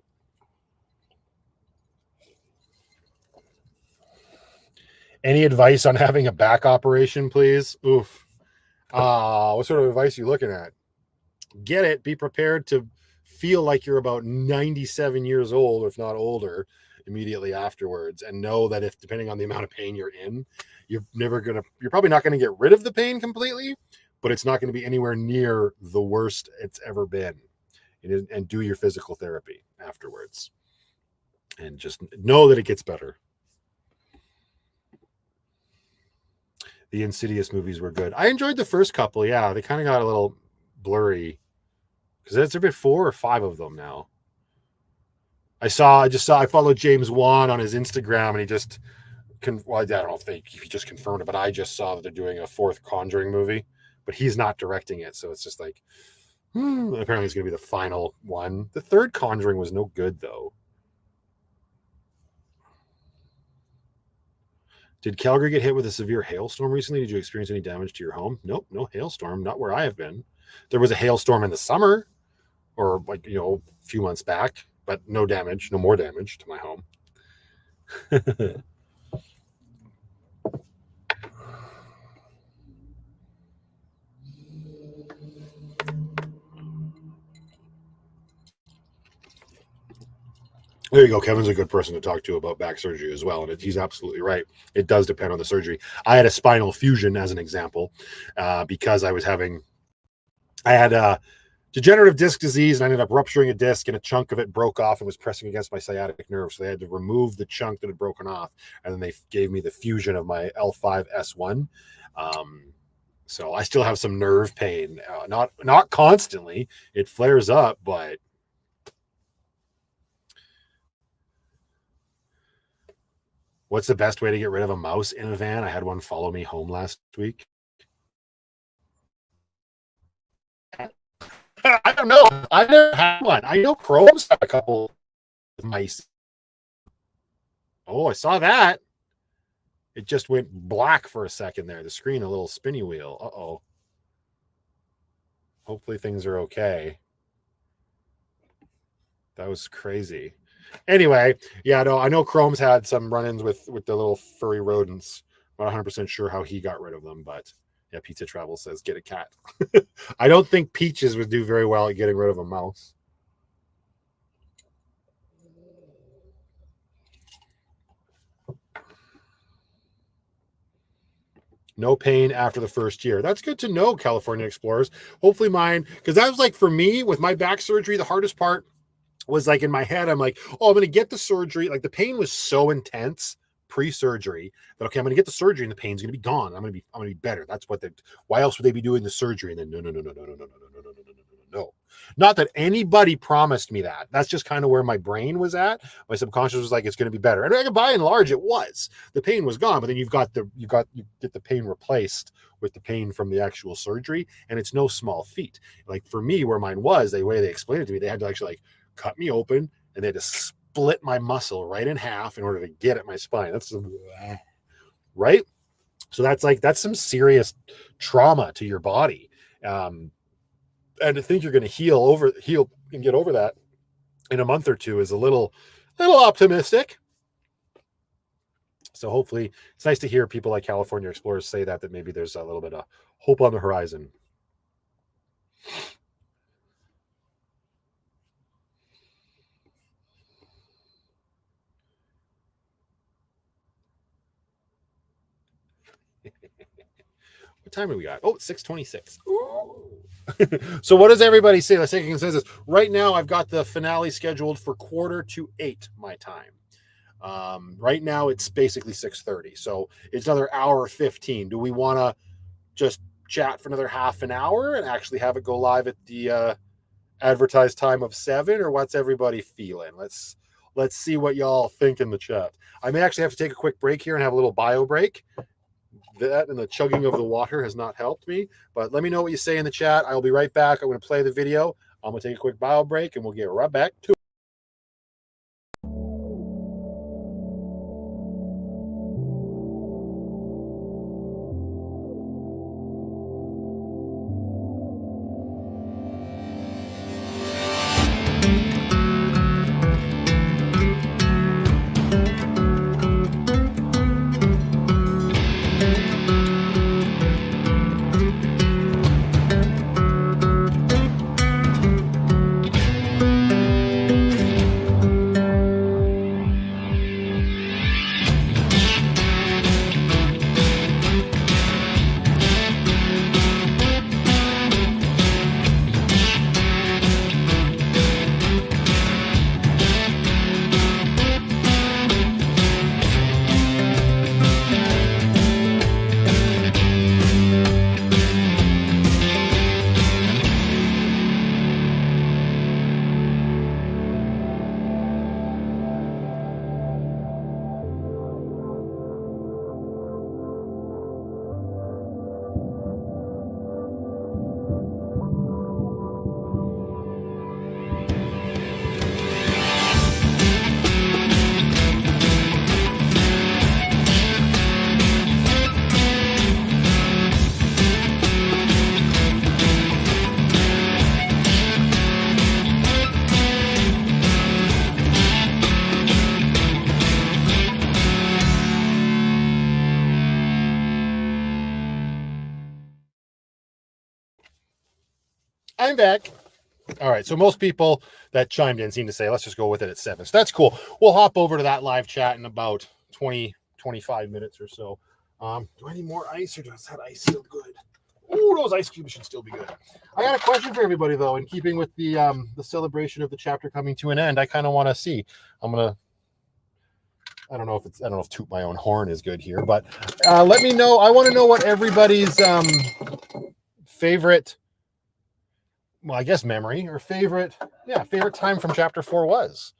Any advice on having a back operation, please? Oof. What sort of advice are you looking at? Get it. Be prepared to feel like you're about 97 years old, if not older, immediately afterwards, and know that if, depending on the amount of pain you're in, you're probably not going to get rid of the pain completely, but it's not going to be anywhere near the worst it's ever been. And do your physical therapy afterwards. And just know that it gets better. The Insidious movies were good. I enjoyed the first couple. Yeah, they kind of got a little blurry because there's been 4 or 5 of them now. I followed James Wan on his Instagram, and he just, I don't know if he just confirmed it, but I just saw that they're doing a 4th Conjuring movie, but he's not directing it. So it's just like, apparently it's going to be the final one. The 3rd Conjuring was no good though. Did Calgary get hit with a severe hailstorm recently? Did you experience any damage to your home? Nope, no hailstorm, not where I have been. There was a hailstorm in the summer, or a few months back, but no more damage to my home. There you go. Kevin's a good person to talk to about back surgery as well. And he's absolutely right. It does depend on the surgery. I had a spinal fusion as an example, because I had a degenerative disc disease, and I ended up rupturing a disc, and a chunk of it broke off and was pressing against my sciatic nerve. So they had to remove the chunk that had broken off. And then they gave me the fusion of my L5 S1. So I still have some nerve pain, not constantly. It flares up, but what's the best way to get rid of a mouse in a van? I had one follow me home last week. I don't know. I never had one. I know Chrome's got a couple of mice. Oh, I saw that. It just went black for a second there. The screen, a little spinny wheel. Uh-oh. Hopefully things are okay. That was crazy. Anyway, yeah, no, I know Chrome's had some run-ins with the little furry rodents. I'm not 100% sure how he got rid of them, but yeah, Pizza Travel says get a cat. I don't think Peaches would do very well at getting rid of a mouse. No pain after the first year. That's good to know, California Explorers. Hopefully mine, because that was like, for me, with my back surgery, the hardest part was like in my head, I'm like, oh, I'm going to get the surgery. Like the pain was so intense pre-surgery that, okay, I'm going to get the surgery and the pain's going to be gone. I'm going to be better. That's what why else would they be doing the surgery? And then no. Not that anybody promised me that. That's just kind of where my brain was at. My subconscious was like, it's going to be better. And by and large, it was. The pain was gone, but then you get the pain replaced with the pain from the actual surgery, and it's no small feat. Like for me, where mine was, the way they explained it to me, they had to actually like cut me open, and they had to split my muscle right in half in order to get at my spine. That's right. So that's some serious trauma to your body. And to think you're going to heal and get over that in a month or two is a little optimistic. So hopefully it's nice to hear people like California explorers say that maybe there's a little bit of hope on the horizon. What time have we got? Oh, 6:26. So what does everybody say? Let's take a consensus. Right now, I've got the finale scheduled for 7:45 my time. Right now, it's basically 6:30. So it's another hour 15. Do we want to just chat for another half an hour and actually have it go live at the advertised time of 7? Or what's everybody feeling? Let's see what y'all think in the chat. I may actually have to take a quick break here and have a little bio break. That and the chugging of the water has not helped me, but let me know what you say in the chat. I'll be right back. I'm going to play the video. I'm going to take a quick bio break and we'll get right back to it. I'm back. All right. So most people that chimed in seem to say, let's just go with it at 7. So that's cool. We'll hop over to that live chat in about 25 minutes or so. Do I need more ice or does that ice feel good? Oh, those ice cubes should still be good. I got a question for everybody though, in keeping with the celebration of the chapter coming to an end. I kind of want to see. I don't know if toot my own horn is good here, but let me know. I want to know what everybody's favorite, well, I guess memory or favorite time from chapter 4 was.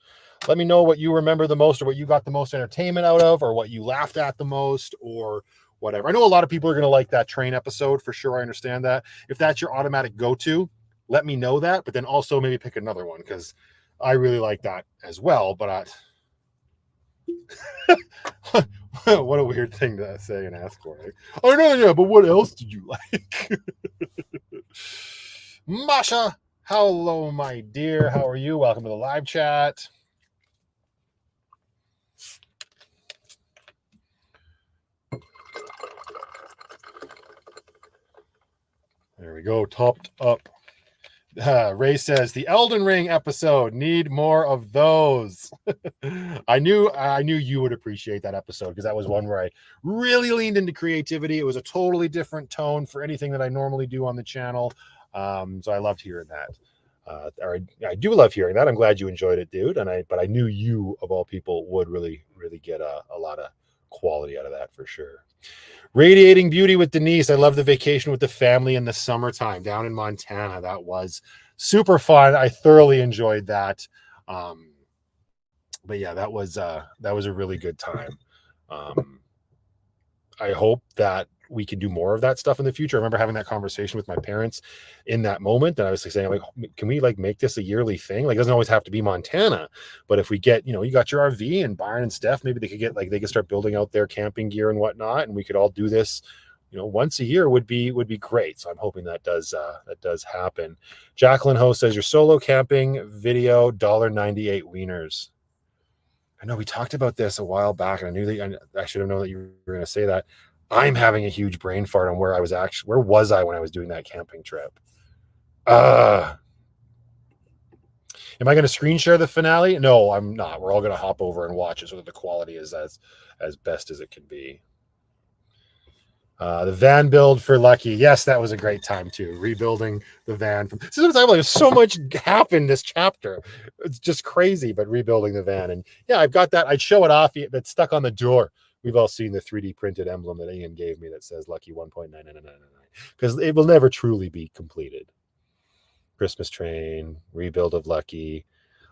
Let me know what you remember the most, or what you got the most entertainment out of, or what you laughed at the most, or whatever. I know a lot of people are going to like that train episode for sure. I understand that. If that's your automatic go-to, let me know that, but then also maybe pick another one, because I really like that as well. But what a weird thing to say and ask for. Oh, no, yeah, but what else did you like? Masha, hello, my dear. How are you? Welcome to the live chat. There we go. Topped up. Ray says the Elden Ring episode, need more of those. I knew you would appreciate that episode, because that was one where I really leaned into creativity. It was a totally different tone for anything that I normally do on the channel. So I loved hearing that. Or I do love hearing that. I'm glad you enjoyed it, dude. But I knew you, of all people, would really get a lot of quality out of that for sure. Radiating Beauty with Denise. I love the vacation with the family in the summertime down in Montana. That was super fun. I thoroughly enjoyed that. But yeah, that was a really good time. I hope that we can do more of that stuff in the future. I remember having that conversation with my parents in that moment, and I was saying, like, can we make this a yearly thing? Like, it doesn't always have to be Montana, but if we get, you got your RV, and Byron and Steph, maybe they could start building out their camping gear and whatnot, and we could all do this, once a year would be great. So I'm hoping that does happen. Jacqueline Ho says your solo camping video $1.98 wieners. I know we talked about this a while back, and I knew that I should have known that you were going to say that. I'm having a huge brain fart on where was I when I was doing that camping trip? Am I going to screen share the finale? No, I'm not. We're all going to hop over and watch it so that the quality is as best as it can be. The van build for Lucky. Yes, that was a great time too. Rebuilding the van. There's so much happened this chapter. It's just crazy, but rebuilding the van. And yeah, I've got that. I'd show it off. That's stuck on the door. We've all seen the 3D printed emblem that Ian gave me that says Lucky 1.99999 because it will never truly be completed. Christmas train, rebuild of Lucky.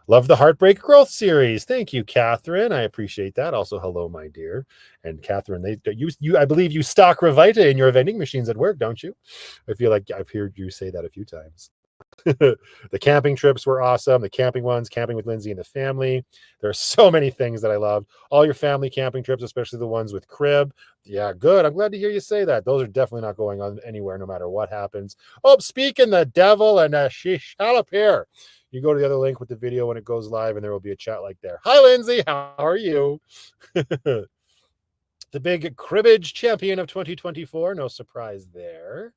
Love the Heartbreak Growth series. Thank you, Catherine. I appreciate that. Also, hello, my dear. And Catherine, I believe you stock Revita in your vending machines at work, don't you? I feel like I've heard you say that a few times. The camping trips were awesome. The camping ones, camping with Lindsay and the family. There are so many things that I loved. All your family camping trips, especially the ones with crib. Yeah, good. I'm glad to hear you say that. Those are definitely not going on anywhere, no matter what happens. Oh, speaking the devil, and she shall appear. You go to the other link with the video when it goes live, and there will be a chat like there. Hi, Lindsay. How are you? The big cribbage champion of 2024. No surprise there.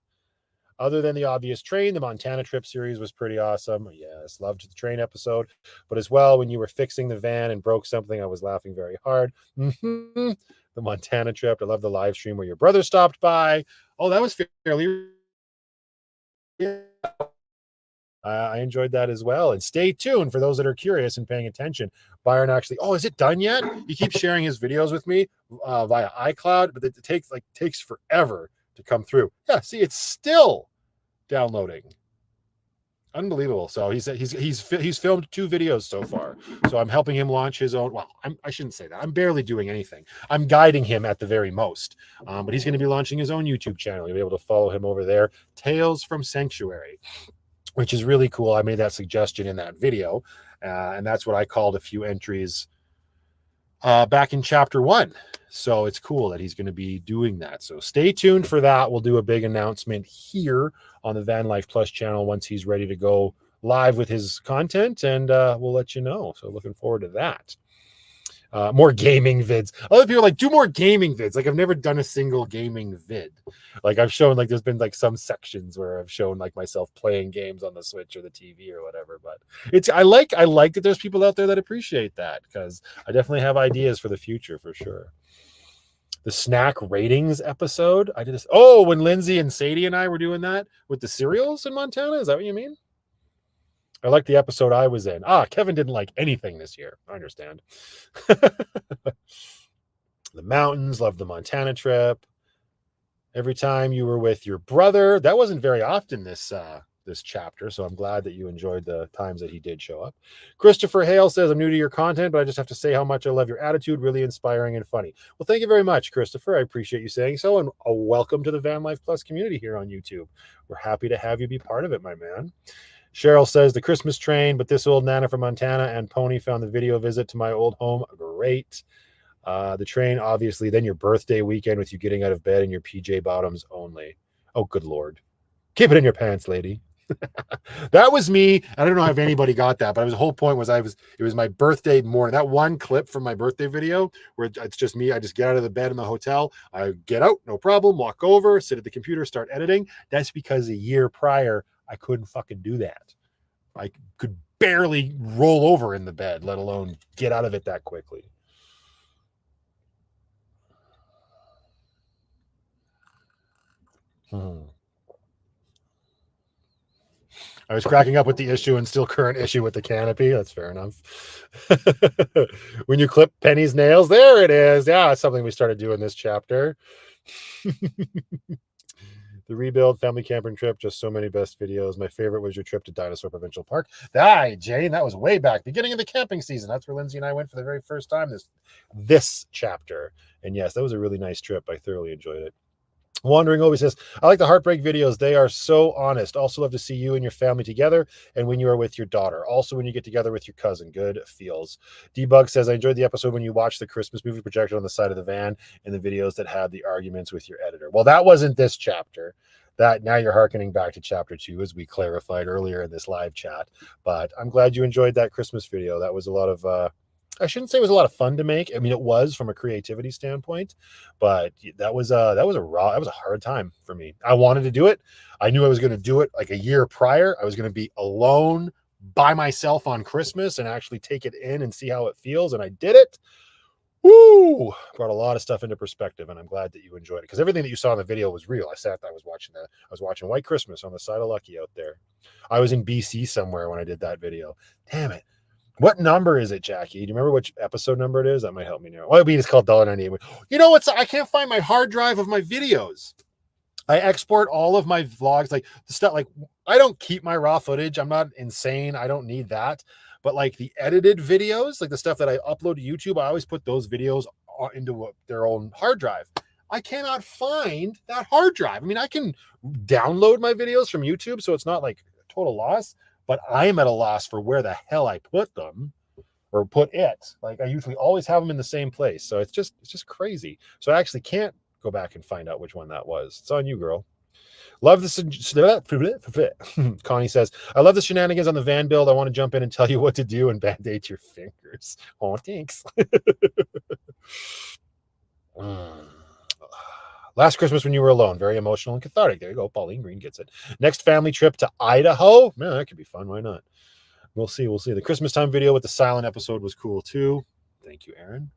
Other than the obvious train, the Montana trip series was pretty awesome. Yes, loved the train episode. But as well, when you were fixing the van and broke something, I was laughing very hard. The Montana trip. I love the live stream where your brother stopped by. Oh, that was fairly... Yeah. I enjoyed that as well. And stay tuned for those that are curious and paying attention. Byron actually, is it done yet? He keeps sharing his videos with me via iCloud, but it takes forever to come through. Yeah, see, it's still downloading. Unbelievable. So he said he's filmed 2 videos so far. So I'm helping him launch his own. Well, I shouldn't say that. I'm barely doing anything. I'm guiding him at the very most. But he's going to be launching his own YouTube channel. You'll be able to follow him over there. Tales from Sanctuary, which is really cool. I made that suggestion in that video. And that's what I called a few entries back in chapter 1. So it's cool that he's going to be doing that. So stay tuned for that. We'll do a big announcement here on the Van Life Plus channel once he's ready to go live with his content, and we'll let you know. So looking forward to that. More gaming vids. Other people are like, do more gaming vids. Like, I've never done a single gaming vid. Like, I've shown, like, there's been like some sections where I've shown like myself playing games on the Switch or the TV or whatever. But I like that there's people out there that appreciate that, because I definitely have ideas for the future for sure. The snack ratings episode. I did this. Oh, when Lindsay and Sadie and I were doing that with the cereals in Montana. Is that what you mean? I like the episode I was in. Kevin didn't like anything this year. I understand. The mountains, love the Montana trip. Every time you were with your brother. That wasn't very often this chapter, so I'm glad that you enjoyed the times that he did show up. Christopher Hale says, I'm new to your content, but I just have to say how much I love your attitude. Really inspiring and funny. Well, thank you very much, Christopher. I appreciate you saying so, and a welcome to the Van Life Plus community here on YouTube. We're happy to have you be part of it, my man. Cheryl says, the Christmas train, but this old Nana from Montana and Pony found the video visit to my old home great. The train, obviously, then your birthday weekend with you getting out of bed in your PJ bottoms only. Oh, good Lord. Keep it in your pants, lady. That was me. I don't know if anybody got that, but the whole point was it was my birthday morning. That one clip from my birthday video where it's just me. I just get out of the bed in the hotel. I get out, no problem, walk over, sit at the computer, start editing. That's because a year prior, I couldn't fucking do that. I could barely roll over in the bed, let alone get out of it that quickly. I was cracking up with the issue and still current issue with the canopy. That's fair enough. When you clip Penny's nails, there it is. Yeah, it's something we started doing this chapter. The rebuild, family camping trip, just so many best videos. My favorite was your trip to Dinosaur Provincial Park. Jane, that was way back, beginning of the camping season. That's where Lindsay and I went for the very first time this chapter. And yes, that was a really nice trip. I thoroughly enjoyed it. Wandering Obi says, I like the heartbreak videos. They are so honest. Also love to see you and your family together and when you are with your daughter. Also when you get together with your cousin. Good feels. Debug says, I enjoyed the episode when you watched the Christmas movie projected on the side of the van and the videos that had the arguments with your editor. Well, that wasn't this chapter. That now you're hearkening back to chapter 2, as we clarified earlier in this live chat. But I'm glad you enjoyed that Christmas video. That was a lot of I shouldn't say it was a lot of fun to make. I mean, it was from a creativity standpoint, but that was a hard time for me. I wanted to do it. I knew I was going to do it like a year prior. I was going to be alone by myself on Christmas and actually take it in and see how it feels. And I did it. Woo! Brought a lot of stuff into perspective, and I'm glad that you enjoyed it because everything that you saw in the video was real. I was watching White Christmas on the side of Lucky out there. I was in BC somewhere when I did that video. Damn it. What number is it, Jackie? Do you remember which episode number it is? That might help me know. Well, I mean, it's called $1.98. You know what's? I can't find my hard drive of my videos. I export all of my vlogs, like the stuff. Like I don't keep my raw footage. I'm not insane. I don't need that. But like the edited videos, like the stuff that I upload to YouTube, I always put those videos into their own hard drive. I cannot find that hard drive. I mean, I can download my videos from YouTube, so it's not like a total loss. But I am at a loss for where the hell I put them or put it. Like I usually always have them in the same place. So it's just crazy. So I actually can't go back and find out which one that was. It's on you, girl. Love this. Connie says, I love the shenanigans on the van build. I want to jump in and tell you what to do and band-aid your fingers. Oh, thanks. Last Christmas when you were alone, very emotional and cathartic. There you go. Pauline Green gets it. Next family trip to Idaho. Man, that could be fun. Why not? We'll see. We'll see. The Christmas time video with the silent episode was cool too. Thank you, Aaron.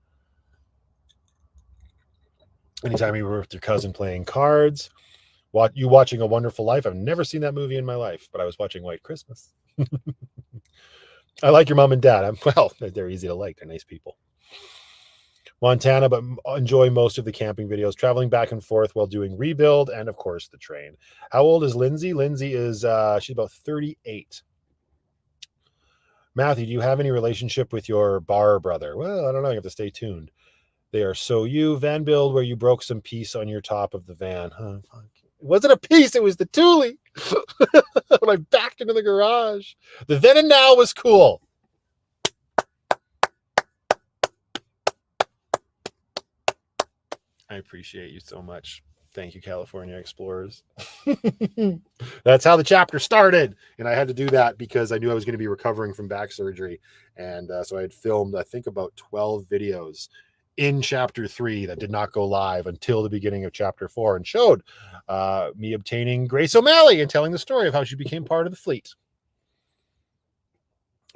Anytime you were with your cousin playing cards. You watching A Wonderful Life. I've never seen that movie in my life, but I was watching White Christmas. I like your mom and dad. Well, they're easy to like. They're nice people. Montana, but enjoy most of the camping videos, traveling back and forth while doing rebuild and, of course, the train. How old is Lindsay? Lindsay is, she's about 38. Matthew, do you have any relationship with your bar brother? Well, I don't know. You have to stay tuned. They are so you. Van build where you broke some piece on your top of the van. Huh? It wasn't a piece. It was the Thule. When I backed into the garage. The then and now was cool. I appreciate you so much. Thank you, California Explorers. That's how the chapter started. And I had to do that because I knew I was going to be recovering from back surgery. And so I had filmed, I think, about 12 videos in chapter 3 that did not go live until the beginning of chapter 4 and showed me obtaining Grace O'Malley and telling the story of how she became part of the fleet.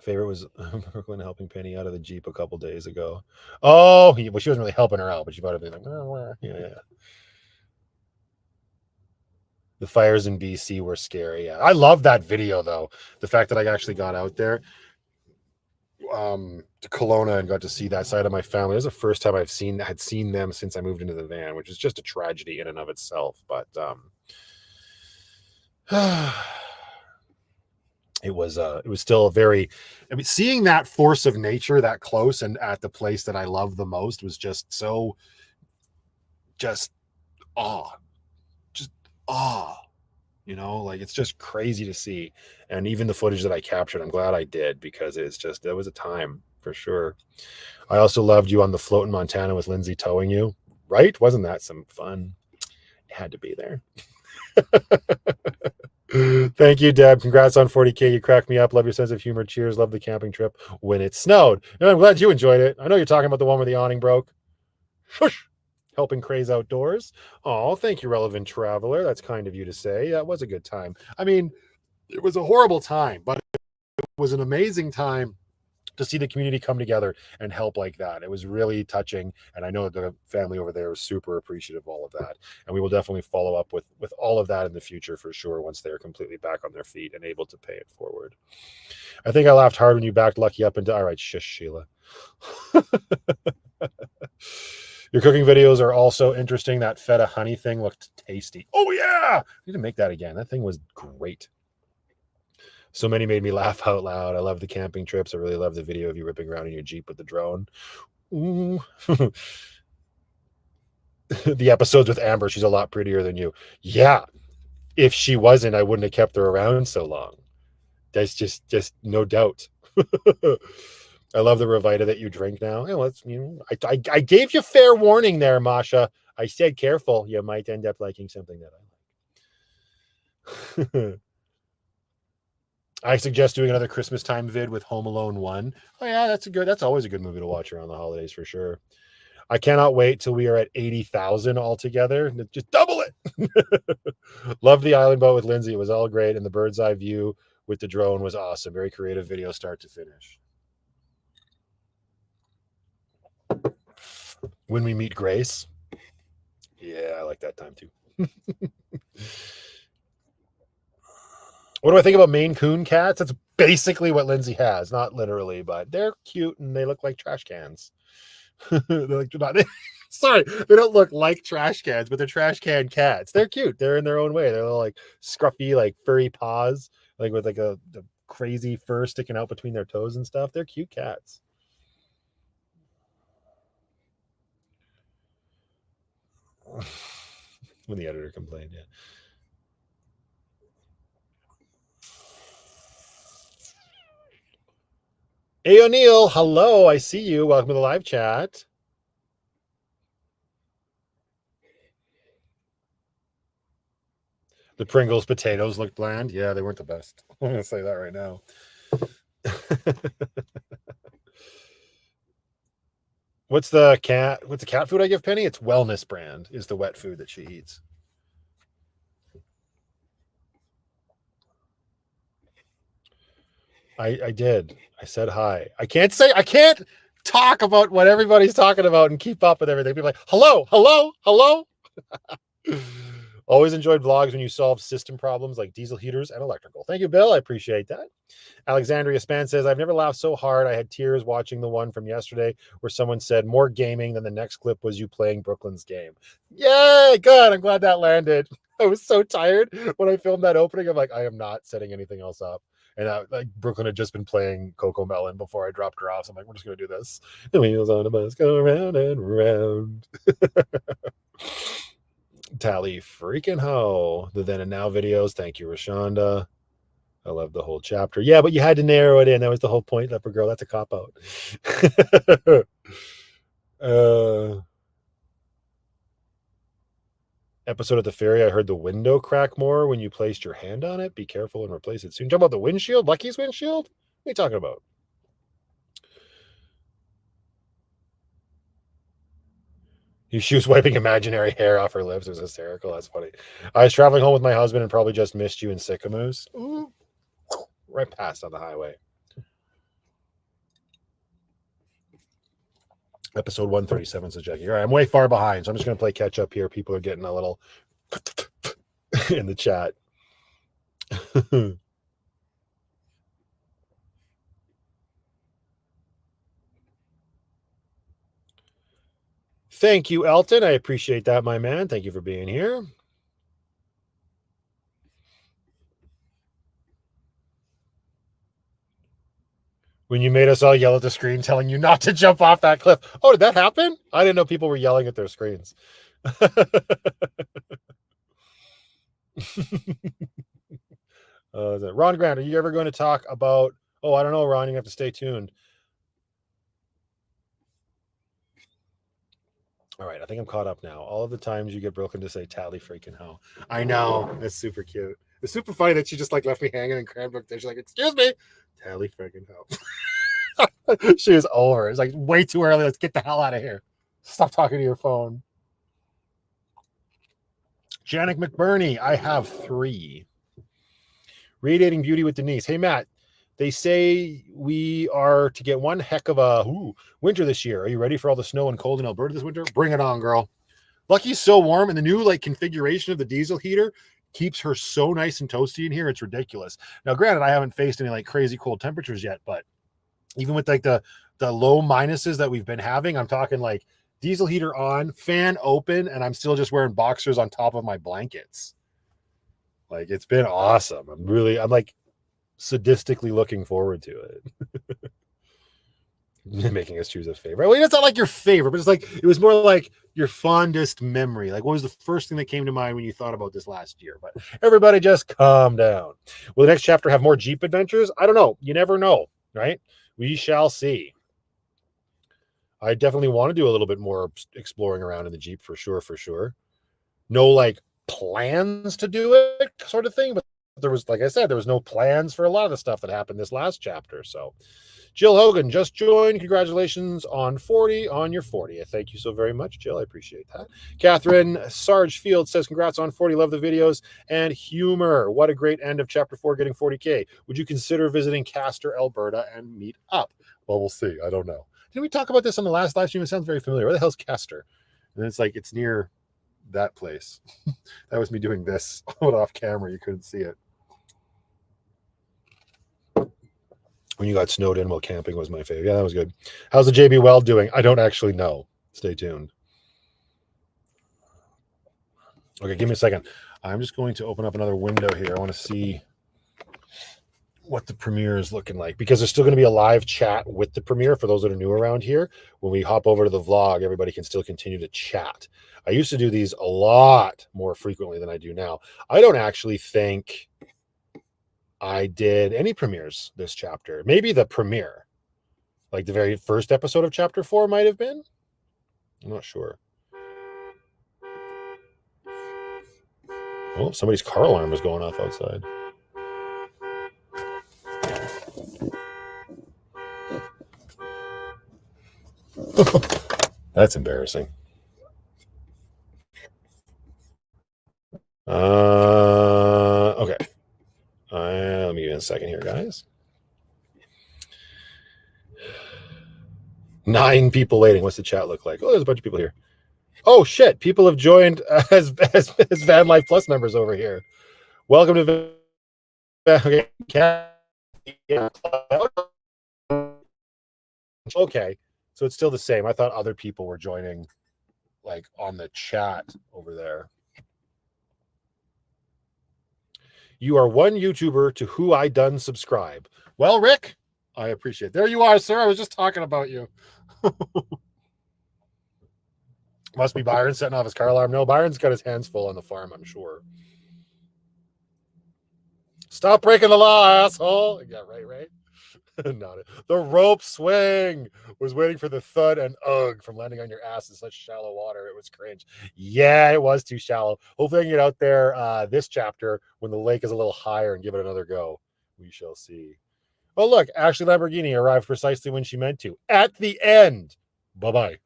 Favorite was Brooklyn helping Penny out of the Jeep a couple days ago. Oh, well, she wasn't really helping her out, but she might have been like, oh, yeah. The fires in BC were scary. Yeah. I love that video, though. The fact that I actually got out there to Kelowna and got to see that side of my family. It was the first time had seen them since I moved into the van, which is just a tragedy in and of itself. But it was still a very, I mean, seeing that force of nature that close and at the place that I love the most was just so, just awe, you know, like it's just crazy to see. And even the footage that I captured, I'm glad I did because it's just, there was a time for sure. I also loved you on the float in Montana with Lindsay towing you, right? Wasn't that some fun? It had to be there. Thank you, Deb. Congrats on 40K. You cracked me up. Love your sense of humor. Cheers. Love the camping trip when it snowed. And I'm glad you enjoyed it. I know you're talking about the one where the awning broke. Shush. Helping Craze Outdoors. Oh, thank you, Relevant Traveler. That's kind of you to say. That was a good time. I mean, it was a horrible time, but it was an amazing time to see the community come together and help like that. It was really touching. And I know the family over there is super appreciative of all of that. And we will definitely follow up with all of that in the future for sure, once they're completely back on their feet and able to pay it forward. I think I laughed hard when you backed Lucky up into, all right, shush, Sheila. Your cooking videos are also interesting. That feta honey thing looked tasty. Oh yeah. I need to make that again. That thing was great. So many made me laugh out loud. I love the camping trips. I really love the video of you ripping around in your Jeep with the drone. Ooh. the episodes with Amber, she's a lot prettier than you. Yeah. If she wasn't, I wouldn't have kept her around so long. That's just no doubt. I love the Revita that you drink now. Well, it's, I gave you fair warning there, Masha. I said careful. You might end up liking something that I like. I suggest doing another Christmas time vid with Home Alone 1. Oh yeah, that's always a good movie to watch around the holidays for sure. I cannot wait till we are at 80,000 altogether. Just double it. Love the island boat with Lindsay. It was all great. And the bird's eye view with the drone was awesome. Very creative video start to finish. When we meet Grace. Yeah, I like that time too. What do I think about Maine Coon cats? That's basically what Lindsay has. Not literally, but they're cute and they look like trash cans. Sorry, they don't look like trash cans, but they're trash can cats. They're cute. They're in their own way. They're little, like scruffy, like furry paws, like with like a crazy fur sticking out between their toes and stuff. They're cute cats. When the editor complained, yeah. Hey O'Neill, hello. I see you. Welcome to the live chat. The Pringles potatoes look bland. Yeah, they weren't the best. I'm going to say that right now. What's the cat food I give Penny? It's Wellness Brand is the wet food that she eats. I did. I said hi. I can't talk about what everybody's talking about and keep up with everything. People like, hello. Always enjoyed vlogs when you solve system problems like diesel heaters and electrical. Thank you, Bill. I appreciate that. Alexandria Span says, I've never laughed so hard. I had tears watching the one from yesterday where someone said more gaming than the next clip was you playing Brooklyn's game. Yay, good. I'm glad that landed. I was so tired when I filmed that opening. I'm like, I am not setting anything else up. And like Brooklyn had just been playing Coco Melon before I dropped her off. So I'm like, we're just going to do this. The wheels on the bus go round and round. Tally freaking ho. The then and now videos. Thank you, Rashonda. I love the whole chapter. Yeah, but you had to narrow it in. That was the whole point, Leper Girl. That's a cop out. Episode of the ferry, I heard the window crack more when you placed your hand on it. Be careful and replace it soon. Talk about the windshield? Lucky's windshield? What are you talking about? She was wiping imaginary hair off her lips. It was hysterical. That's funny. I was traveling home with my husband and probably just missed you in Sycamoose. Ooh. Right past on the highway. Episode 137, says Jackie. All right, I'm way far behind, so I'm just going to play catch up here. People are getting a little in the chat. Thank you, Elton. I appreciate that, my man. Thank you for being here. When you made us all yell at the screen telling you not to jump off that cliff. Oh, did that happen? I didn't know people were yelling at their screens. Ron Grant, are you ever going to talk about... Oh, I don't know, Ron. You have to stay tuned. All right, I think I'm caught up now. All of the times you get broken to say tally freaking hell. I know. It's super cute. It's super funny that she just like left me hanging and crammed up there. She's like, excuse me. Tally freaking hell. She was over. It's like way too early. Let's get the hell out of here. Stop talking to your phone. Janik McBurney, I have 3. Radiating beauty with Denise. Hey, Matt, they say we are to get one heck of a winter this year. Are you ready for all the snow and cold in Alberta this winter? Bring it on, girl. Lucky's so warm, and the new like configuration of the diesel heater keeps her so nice and toasty in here. It's ridiculous. Now, granted, I haven't faced any like crazy cold temperatures yet, but even with like the low minuses that we've been having, I'm talking like diesel heater on, fan open, and I'm still just wearing boxers on top of my blankets. Like, it's been awesome. I'm like sadistically looking forward to it. Making us choose a favorite. Well, it's not like your favorite, but it's like it was more like your fondest memory. Like, what was the first thing that came to mind when you thought about this last year? But everybody just calm down. Will the next chapter have more Jeep adventures? I don't know. You never know, right? We shall see. I definitely want to do a little bit more exploring around in the Jeep for sure, for sure. No like plans to do it sort of thing, but there was, like I said, there was no plans for a lot of the stuff that happened this last chapter. So Jill Hogan just joined. Congratulations on 40 on your 40th. Thank you so very much, Jill. I appreciate that. Catherine Sarge Field says, congrats on 40. Love the videos and humor. What a great end of chapter 4 getting 40K. Would you consider visiting Castor, Alberta and meet up? Well, we'll see. I don't know. Did we talk about this on the last live stream? It sounds very familiar. Where the hell's Castor? And it's like, it's near that place. That was me doing this off camera. You couldn't see it. When you got snowed in while camping was my favorite. Yeah, that was good. How's the JB Weld doing? I don't actually know. Stay tuned. Okay, give me a second. I'm just going to open up another window here. I want to see what the premiere is looking like, because there's still going to be a live chat with the premiere for those that are new around here. When we hop over to the vlog, everybody can still continue to chat. I used to do these a lot more frequently than I do now. I don't actually think I did any premieres this chapter. Maybe the premiere, like the very first episode of chapter 4 might have been. I'm not sure. Oh, somebody's car alarm was going off outside. That's embarrassing. Okay. Let me give it a second here, guys. 9 people waiting. What's the chat look like? Oh, there's a bunch of people here. Oh shit! People have joined as Van Life Plus members over here. Welcome to. Okay. Okay, so it's still the same. I thought other people were joining, like on the chat over there. You are one YouTuber to who I done subscribe. Well, Rick, I appreciate it. There you are, sir. I was just talking about you. Must be Byron setting off his car alarm. No, Byron's got his hands full on the farm, I'm sure. Stop breaking the law, asshole. Yeah, right. Not it. The rope swing was waiting for the thud and ugh from landing on your ass in such shallow water. It was cringe. Yeah, it was too shallow. Hopefully I can get out there this chapter when the lake is a little higher and give it another go. We shall see. Oh, look, Ashley Lamborghini arrived precisely when she meant to. At the end. Bye-bye.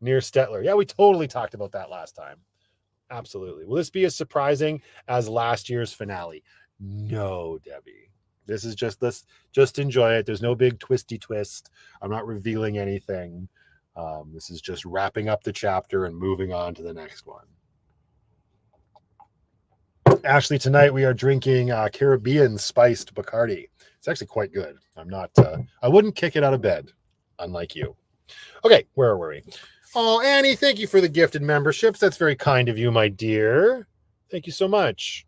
Near Stetler. Yeah, we totally talked about that last time. Absolutely. Will this be as surprising as last year's finale? No, Debbie. This is just enjoy it. There's no big twisty twist. I'm not revealing anything. This is just wrapping up the chapter and moving on to the next one. Ashley, tonight we are drinking Caribbean spiced Bacardi. It's actually quite good. I wouldn't kick it out of bed, unlike you. Okay, where were we? Oh, Annie, thank you for the gifted memberships. That's very kind of you, my dear. Thank you so much.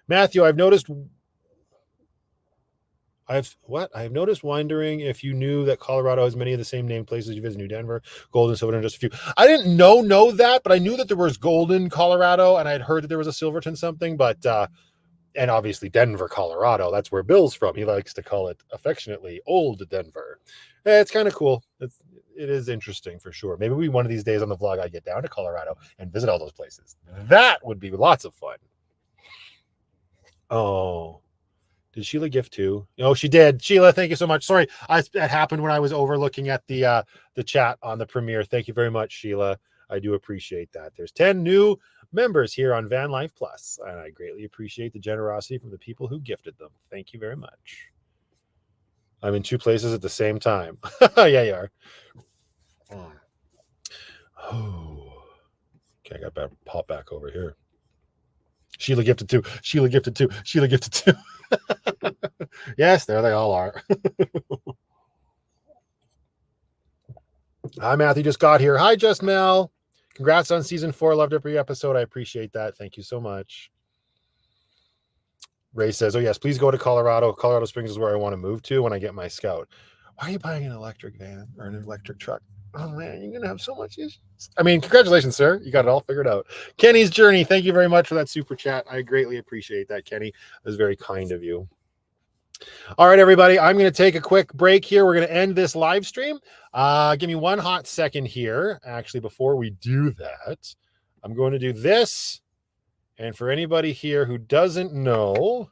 Matthew, I've noticed wondering if you knew that Colorado has many of the same named places you visit: New Denver, Golden, Silverton, just a few. I didn't know that, but I knew that there was Golden, Colorado, and I had heard that there was a Silverton something, but and obviously Denver, Colorado. That's where Bill's from. He likes to call it affectionately Old Denver. It's kind of cool. It is interesting for sure. Maybe one of these days on the vlog I get down to Colorado and visit all those places. That would be lots of fun. Oh, did Sheila gift too? Oh, she did. Sheila, thank you so much. Sorry, that happened when I was overlooking at the chat on the premiere. Thank you very much, Sheila. I do appreciate that. There's 10 new members here on Van Life Plus, and I greatly appreciate the generosity from the people who gifted them. Thank you very much. I'm in 2 places at the same time. Yeah, you are. Oh. Okay, I got to pop back over here. Sheila gifted 2. Sheila gifted 2. Sheila gifted 2. Yes, there they all are. Hi, Matthew just got here. Hi, Just Mel. Congrats on season 4. Loved every episode. I appreciate that. Thank you so much. Ray says, oh yes, please go to Colorado. Colorado Springs is where I want to move to when I get my Scout. Why are you buying an electric van or an electric truck? Oh man, you're gonna have so much issues. I mean, congratulations, sir. You got it all figured out. Kenny's Journey, thank you very much for that super chat. I greatly appreciate that, Kenny. It was very kind of you. All right, everybody, I'm going to take a quick break here. We're going to end this live stream. Give me one hot second here. Actually, before we do that, I'm going to do this. And for anybody here who doesn't know,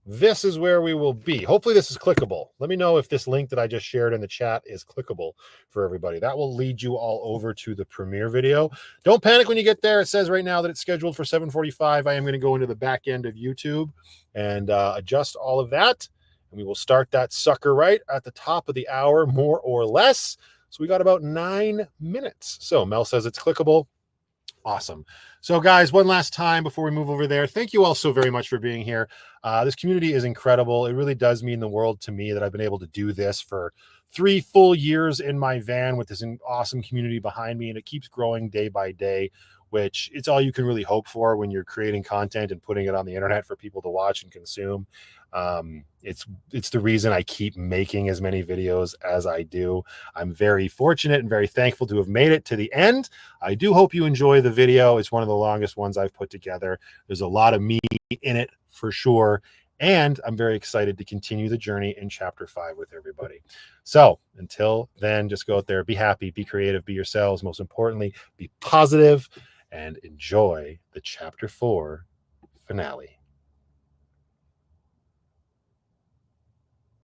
this is where we will be. Hopefully this is clickable. Let me know if this link that I just shared in the chat is clickable for everybody. That will lead you all over to the premiere video. Don't panic when you get there. It says right now that it's scheduled for 7:45. I am going to go into the back end of YouTube and adjust all of that. And we will start that sucker right at the top of the hour, more or less. So we got about 9 minutes. So Mel says it's clickable. Awesome. So guys, one last time before we move over there, thank you all so very much for being here. This community is incredible. It really does mean the world to me that I've been able to do this for 3 full years in my van with this awesome community behind me, and it keeps growing day by day, which it's all you can really hope for when you're creating content and putting it on the internet for people to watch and consume. It's the reason I keep making as many videos as I do. I'm very fortunate and very thankful to have made it to the end. I do hope you enjoy the video. It's one of the longest ones I've put together. There's a lot of me in it for sure. And I'm very excited to continue the journey in chapter 5 with everybody. So until then, just go out there, be happy, be creative, be yourselves. Most importantly, be positive and enjoy the chapter 4 finale.